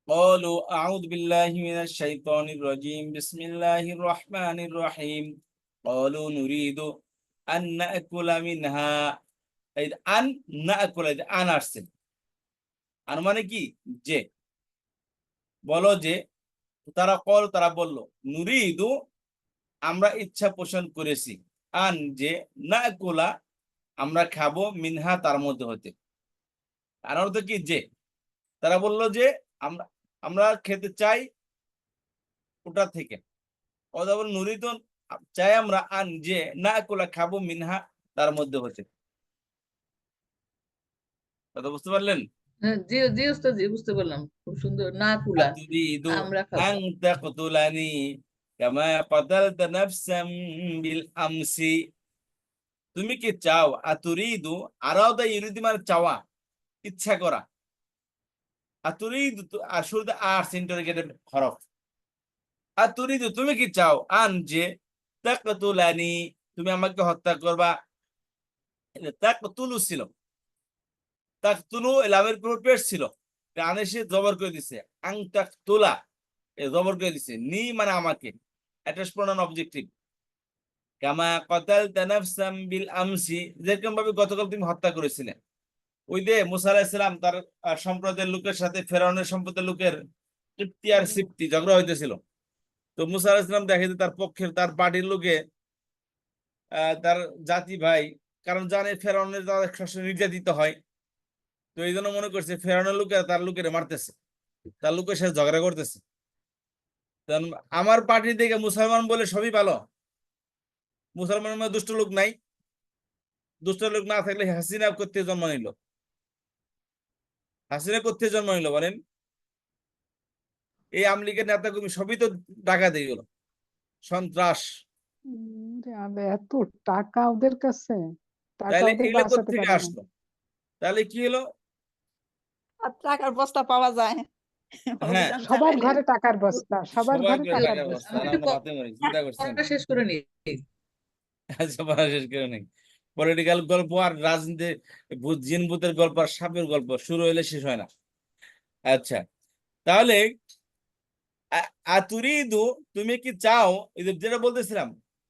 A: قالوا أعوذ بالله من الشيطان الرجيم بسم الله الرحمن الرحيم قالوا نريد أن نأكل منها এই যে আন নাকুল এই যে আন আসছে আন মানে কি যে বলো যে তারা বলল নুরিদু আমরা ইচ্ছা পোষণ করেছি আন যে নাকুলা আমরা খাবো মিনহা তার মধ্যে হতে তার অর্থ কি যে তারা বলল যে আমরা আমরা খেতে চাই ওটা থেকে অথবা বল নুরিদু চাই আমরা আন যে নাকুলা খাবো মিনহা তার মধ্যে হতে কথা বুঝতে পারলেন
G: হ্যাঁ, জি জি ওস্তাদ, জি বুঝতে পারলাম, খুব সুন্দর। না কুলা
A: আতুরিদু
G: আমরা খাবো।
A: আন তাকতুলানি কামা কাতালতা নাফসাম বিল আমসি তুমি কি চাও আতুরিদু আরাদা ইউরিদু মানে চাওয়া ইচ্ছা করা আতুরিদু আর শুরুতে ইন্টারোগেটিভ হরফ আতুরিদু তুমি কি চাও আন যে তাকতুলানি তুমি আমাকে হত্যা করবা তাকতুলু ছিল তাকতুলু লামের পর পেশ ছিল আনে সে জবর করে দিছে আং তাকতুলা জবর করে দিছে নি মানে আমাকে অ্যাটাচ প্রনাউন অবজেক্টিভ কামা কাতালতা নাফসাম বিল আমসি যেরকম ভাবে গতকাল তুমি হত্যা করেছিলে ওই যে মুসা আলাইহিস সালাম তার সম্প্রদায়ের লোকের সাথে ফেরাউনের সম্প্রদায়ের লোকের তৃপ্তি আর সিপ্তি ঝগড়া হইতেছিল তো মুসা আলাইহিস সালাম দেখে যে তার পক্ষের তার পার্টির লোকে তার জাতি ভাই কারণ জানে ফেরাউনের দ্বারা সবসময় নির্যাতিত হয় তো এই জন্য মনে করছে ফেরাউনের লোকেরা তার লোকের মারতেছে তার লোকের সাথে ঝগড়া করতেছে কারণ আমার পার্টি থেকে মুসলমান বলে সবই ভালো মুসলমানের মধ্যে দুষ্ট লোক নাই দুষ্ট লোক না থাকলে হাসিনা করতে জন্ম নিল হাসিনা করতে জন্ম নিল বলেন এই আওয়ামী লীগের নেতা কর্মী সবই তো টাকা দিয়ে গেল সন্ত্রাস
B: রে আবে, এত টাকা ওদের কাছে, টাকা
A: তাহলে
B: ওদের
A: এগুলো
B: বাঁচাতে
A: কোথেকে
B: পারে না।
A: আসলো তাহলে কি হলো
E: আর টাকার বস্তা পাওয়া যায়
A: হ্যাঁ
E: অভিযান
B: সবার
E: চালাইলে।
B: ঘরে টাকার বস্তা, সবার
A: সবার
B: ঘরে
A: করে
B: টাকার
A: টাকার
B: বস্তা।
A: বস্তা
G: আমি
A: আর
G: একটু
A: আমরা মাথায় মারি চিন্তা করছেন
G: পড়াটা শেষ করে নিই।
A: আচ্ছা পড়া শেষ করে নেই পলিটিক্যাল গল্প আর রাজনীতি জিন ভূতের গল্প আর সাপের গল্প শুরু হইলে শেষ হয় না আচ্ছা তাহলে আতুরিদু তুমি কি চাও এই যে যেটা বলতেছিলাম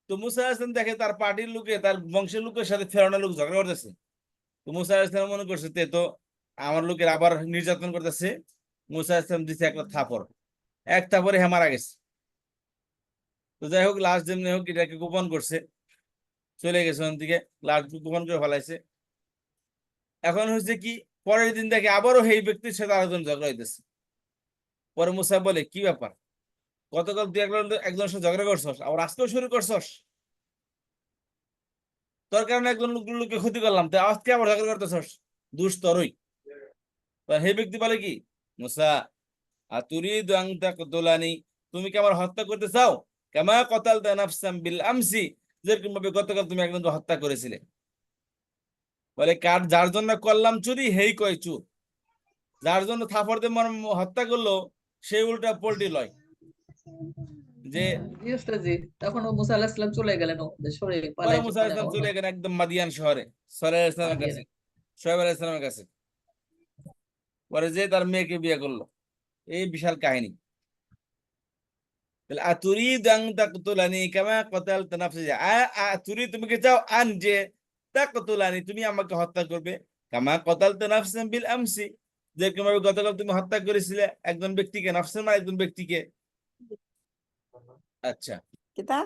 A: তো মুসা আলাইহিস সালাম দেখে তার পার্টির লোকে তার বংশের লোকের সাথে ফেরাউনের লোক ঝগড়া করতেছে তো মুসা আলাইহিস সালাম মনে করছে তে তো আমার লোকের আবার নির্যাতন করতেছে মুসা আলাইহিস সালাম দিছে একটা থাপড় এক থাপড়ে হ্যাঁ মারা গেছে তো যাই হোক লাস্ট যেমনি হোক এটাকে গোপন করছে চলে গেছে ওখান থেকে লাস্ট গোপন করে ফেলাইছে এখন হচ্ছে কি পরের দিন দেখে আবারও এই ব্যক্তির সাথে আরেকজন ঝগড়া হইতেছে পরে মুসা বলে কি ব্যাপার গতকাল তুই একজনের সাথে ঝগড়া করছস আবার আজকেও শুরু করছস তোর কারণে একজন লোককে ক্ষতি করলাম তুই আজকে আবার ঝগড়া করতেছস দুস্তরই হে ব্যক্তি বলে কি মুসা আতুরিদু আন তাকতুলানি তুমি কি আমার হত্যা করতে চাও কামা কাতালতা নাফসাম বিল আমসি যেরকম ভাবে গতকাল তুমি একজনকে হত্যা করেছিলে বলে কার যার জন্য করলাম চুরি হেই কয় চুর যার জন্য থাপড় দিয়ে হত্যা করলো সেই উল্টা পোল্টি লয় যে
G: জি ওস্তাদ, জি। তখন ও মুসা আলাহিসাল্লাম চলে গেলেন, সরে
A: পরে
G: পালাইছে
A: মুসা
G: মানে
A: আলাইহিস সালাম চলে গেলেন একদম মাদিয়ান শহরে সালেহ আলাইহিস সালামের কাছে শোয়েব আলাইহিস সালামের কাছে পরে যে তার মেয়েকে বিয়ে করলো এই বিশাল কাহিনী তাহলে আতুরিদু আন তাকতুলানি কামা কাতালতা নাফসা আতুরিদু তুমি কি চাও আন যে তাকতুলানি তুমি আমাকে হত্যা করবে কামা কাতালতা নাফসান বিল আমসি যেরকম ভাবে গতকাল তুমি হত্যা করেছিলে একজন ব্যক্তিকে নাফসান মানে একজন ব্যক্তিকে আচ্ছা
E: কিতা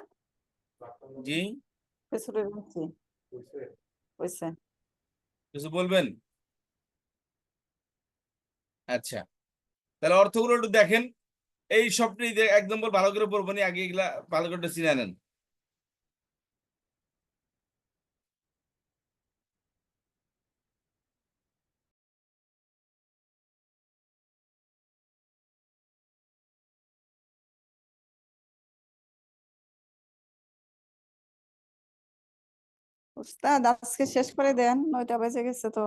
A: জি
E: পেছনে বলছি হইছে।
A: কিছু বলবেন আচ্ছা তাহলে অর্থগুলো একটু দেখেন এই সবটি একদম ভালো করে পড়বো নি আগে এগুলা ভালো করে একটু চিনে নেন
E: উস্তাদ আজকে শেষ করে দেন, 9টা বেজে গেছে তো।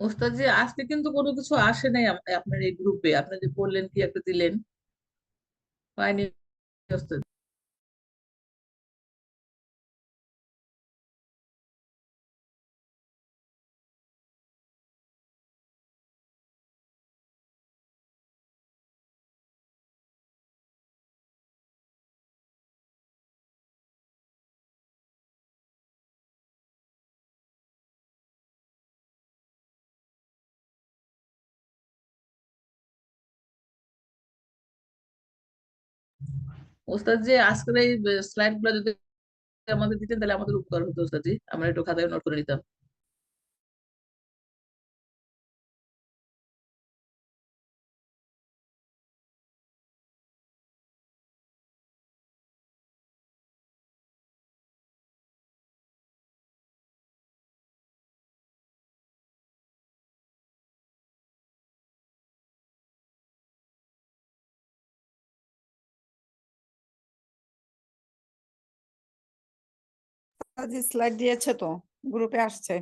G: ওস্তাদ জি, আজকে কিন্তু কোনো কিছু আসে নাই আপনার এই গ্রুপে। আপনি যে বললেন কি একটা দিলেন, পাইনি ওস্তাদ। ওস্তাদ জি, আজকের এই স্লাইড গুলো যদি আমাদের দিতেন তাহলে আমাদের উপকার হতো ওস্তাদ জি, আমরা একটু খাতায় নোট করে নিতাম।
E: আজ স্লাইড দিয়েছে তো, গ্রুপে আসছে।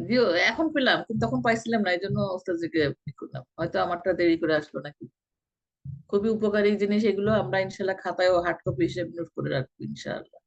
G: জি, এখন পেলাম, কিন্তু তখন পাইছিলাম না, এই জন্য ওস্তাদ জিকে ই করলাম। হয়তো আমারটা দেরি করে আসলো নাকি। খুবই উপকারী জিনিস এগুলো, আমরা ইনশাল্লাহ খাতায় ও হার্ড কপি হিসেবে নোট করে রাখবো ইনশাআল্লাহ।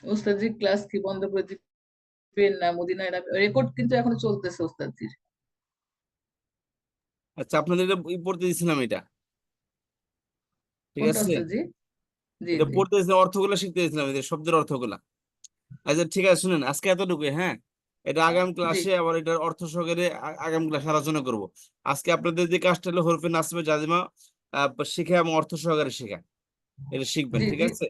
G: ওস্তাদজি ক্লাস কি বন্ধ করে দিবেন না মদিনা রেকর্ড কিন্তু এখনো চলতেছে ওস্তাদজির।
A: আচ্ছা, আপনাদের এটা পড়তে দিয়েছিলাম এটা, ঠিক
G: কোনটা
A: আছে?
G: ওস্তাদজি? জি
A: এটা
G: জি
A: পড়তে দিয়েছিলাম, অর্থগুলো শিখতে দিয়েছিলাম, এদের শব্দের অর্থগুলা। আচ্ছা ঠিক আছে, শুনেন আজকে এতটুকুই, হ্যাঁ? এটা আগামী
G: জি
A: ক্লাসে আবার এটার অর্থ সহকারে আগামী ক্লাসে আলোচনা করব। আজকে আপনাদের যে কাজটা হলো হরফে নাসবে জাজিমা শেখা এবং অর্থ সহকারে শেখা, এটা শিখবেন,
G: জি
A: ঠিক
G: জি
A: আছে?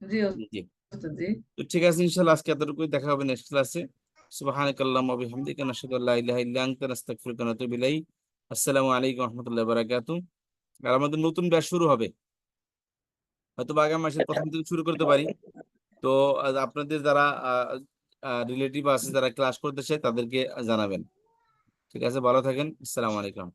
G: জি
A: জি।
G: ওস্তাদজি।
A: তো ঠিক আছে, ইনশাআল্লাহ আজকে এতটুকুই, দেখা হবে নেক্সট ক্লাসে। সুবহানাকাল্লাহুম্মা ওয়া বিহামদিকা নাশহাদু আল্লা ইলাহা ইল্লা আনতা নাস্তাগফিরুকা ওয়া নাতুবু ইলাইক। আসসালামু আলাইকুম ওয়া রাহমাতুল্লাহি ওয়া বারাকাতুহু। আর আমাদের নতুন ব্যাচ শুরু হবে, হয়তো বা আগামী মাসের প্রথম থেকে শুরু করতে পারি। তো আপনাদের যারা রিলেটিভ আছে যারা ক্লাস করতে চায় তাদেরকে জানাবেন, ঠিক আছে? ভালো থাকেন, আসসালামু আলাইকুম।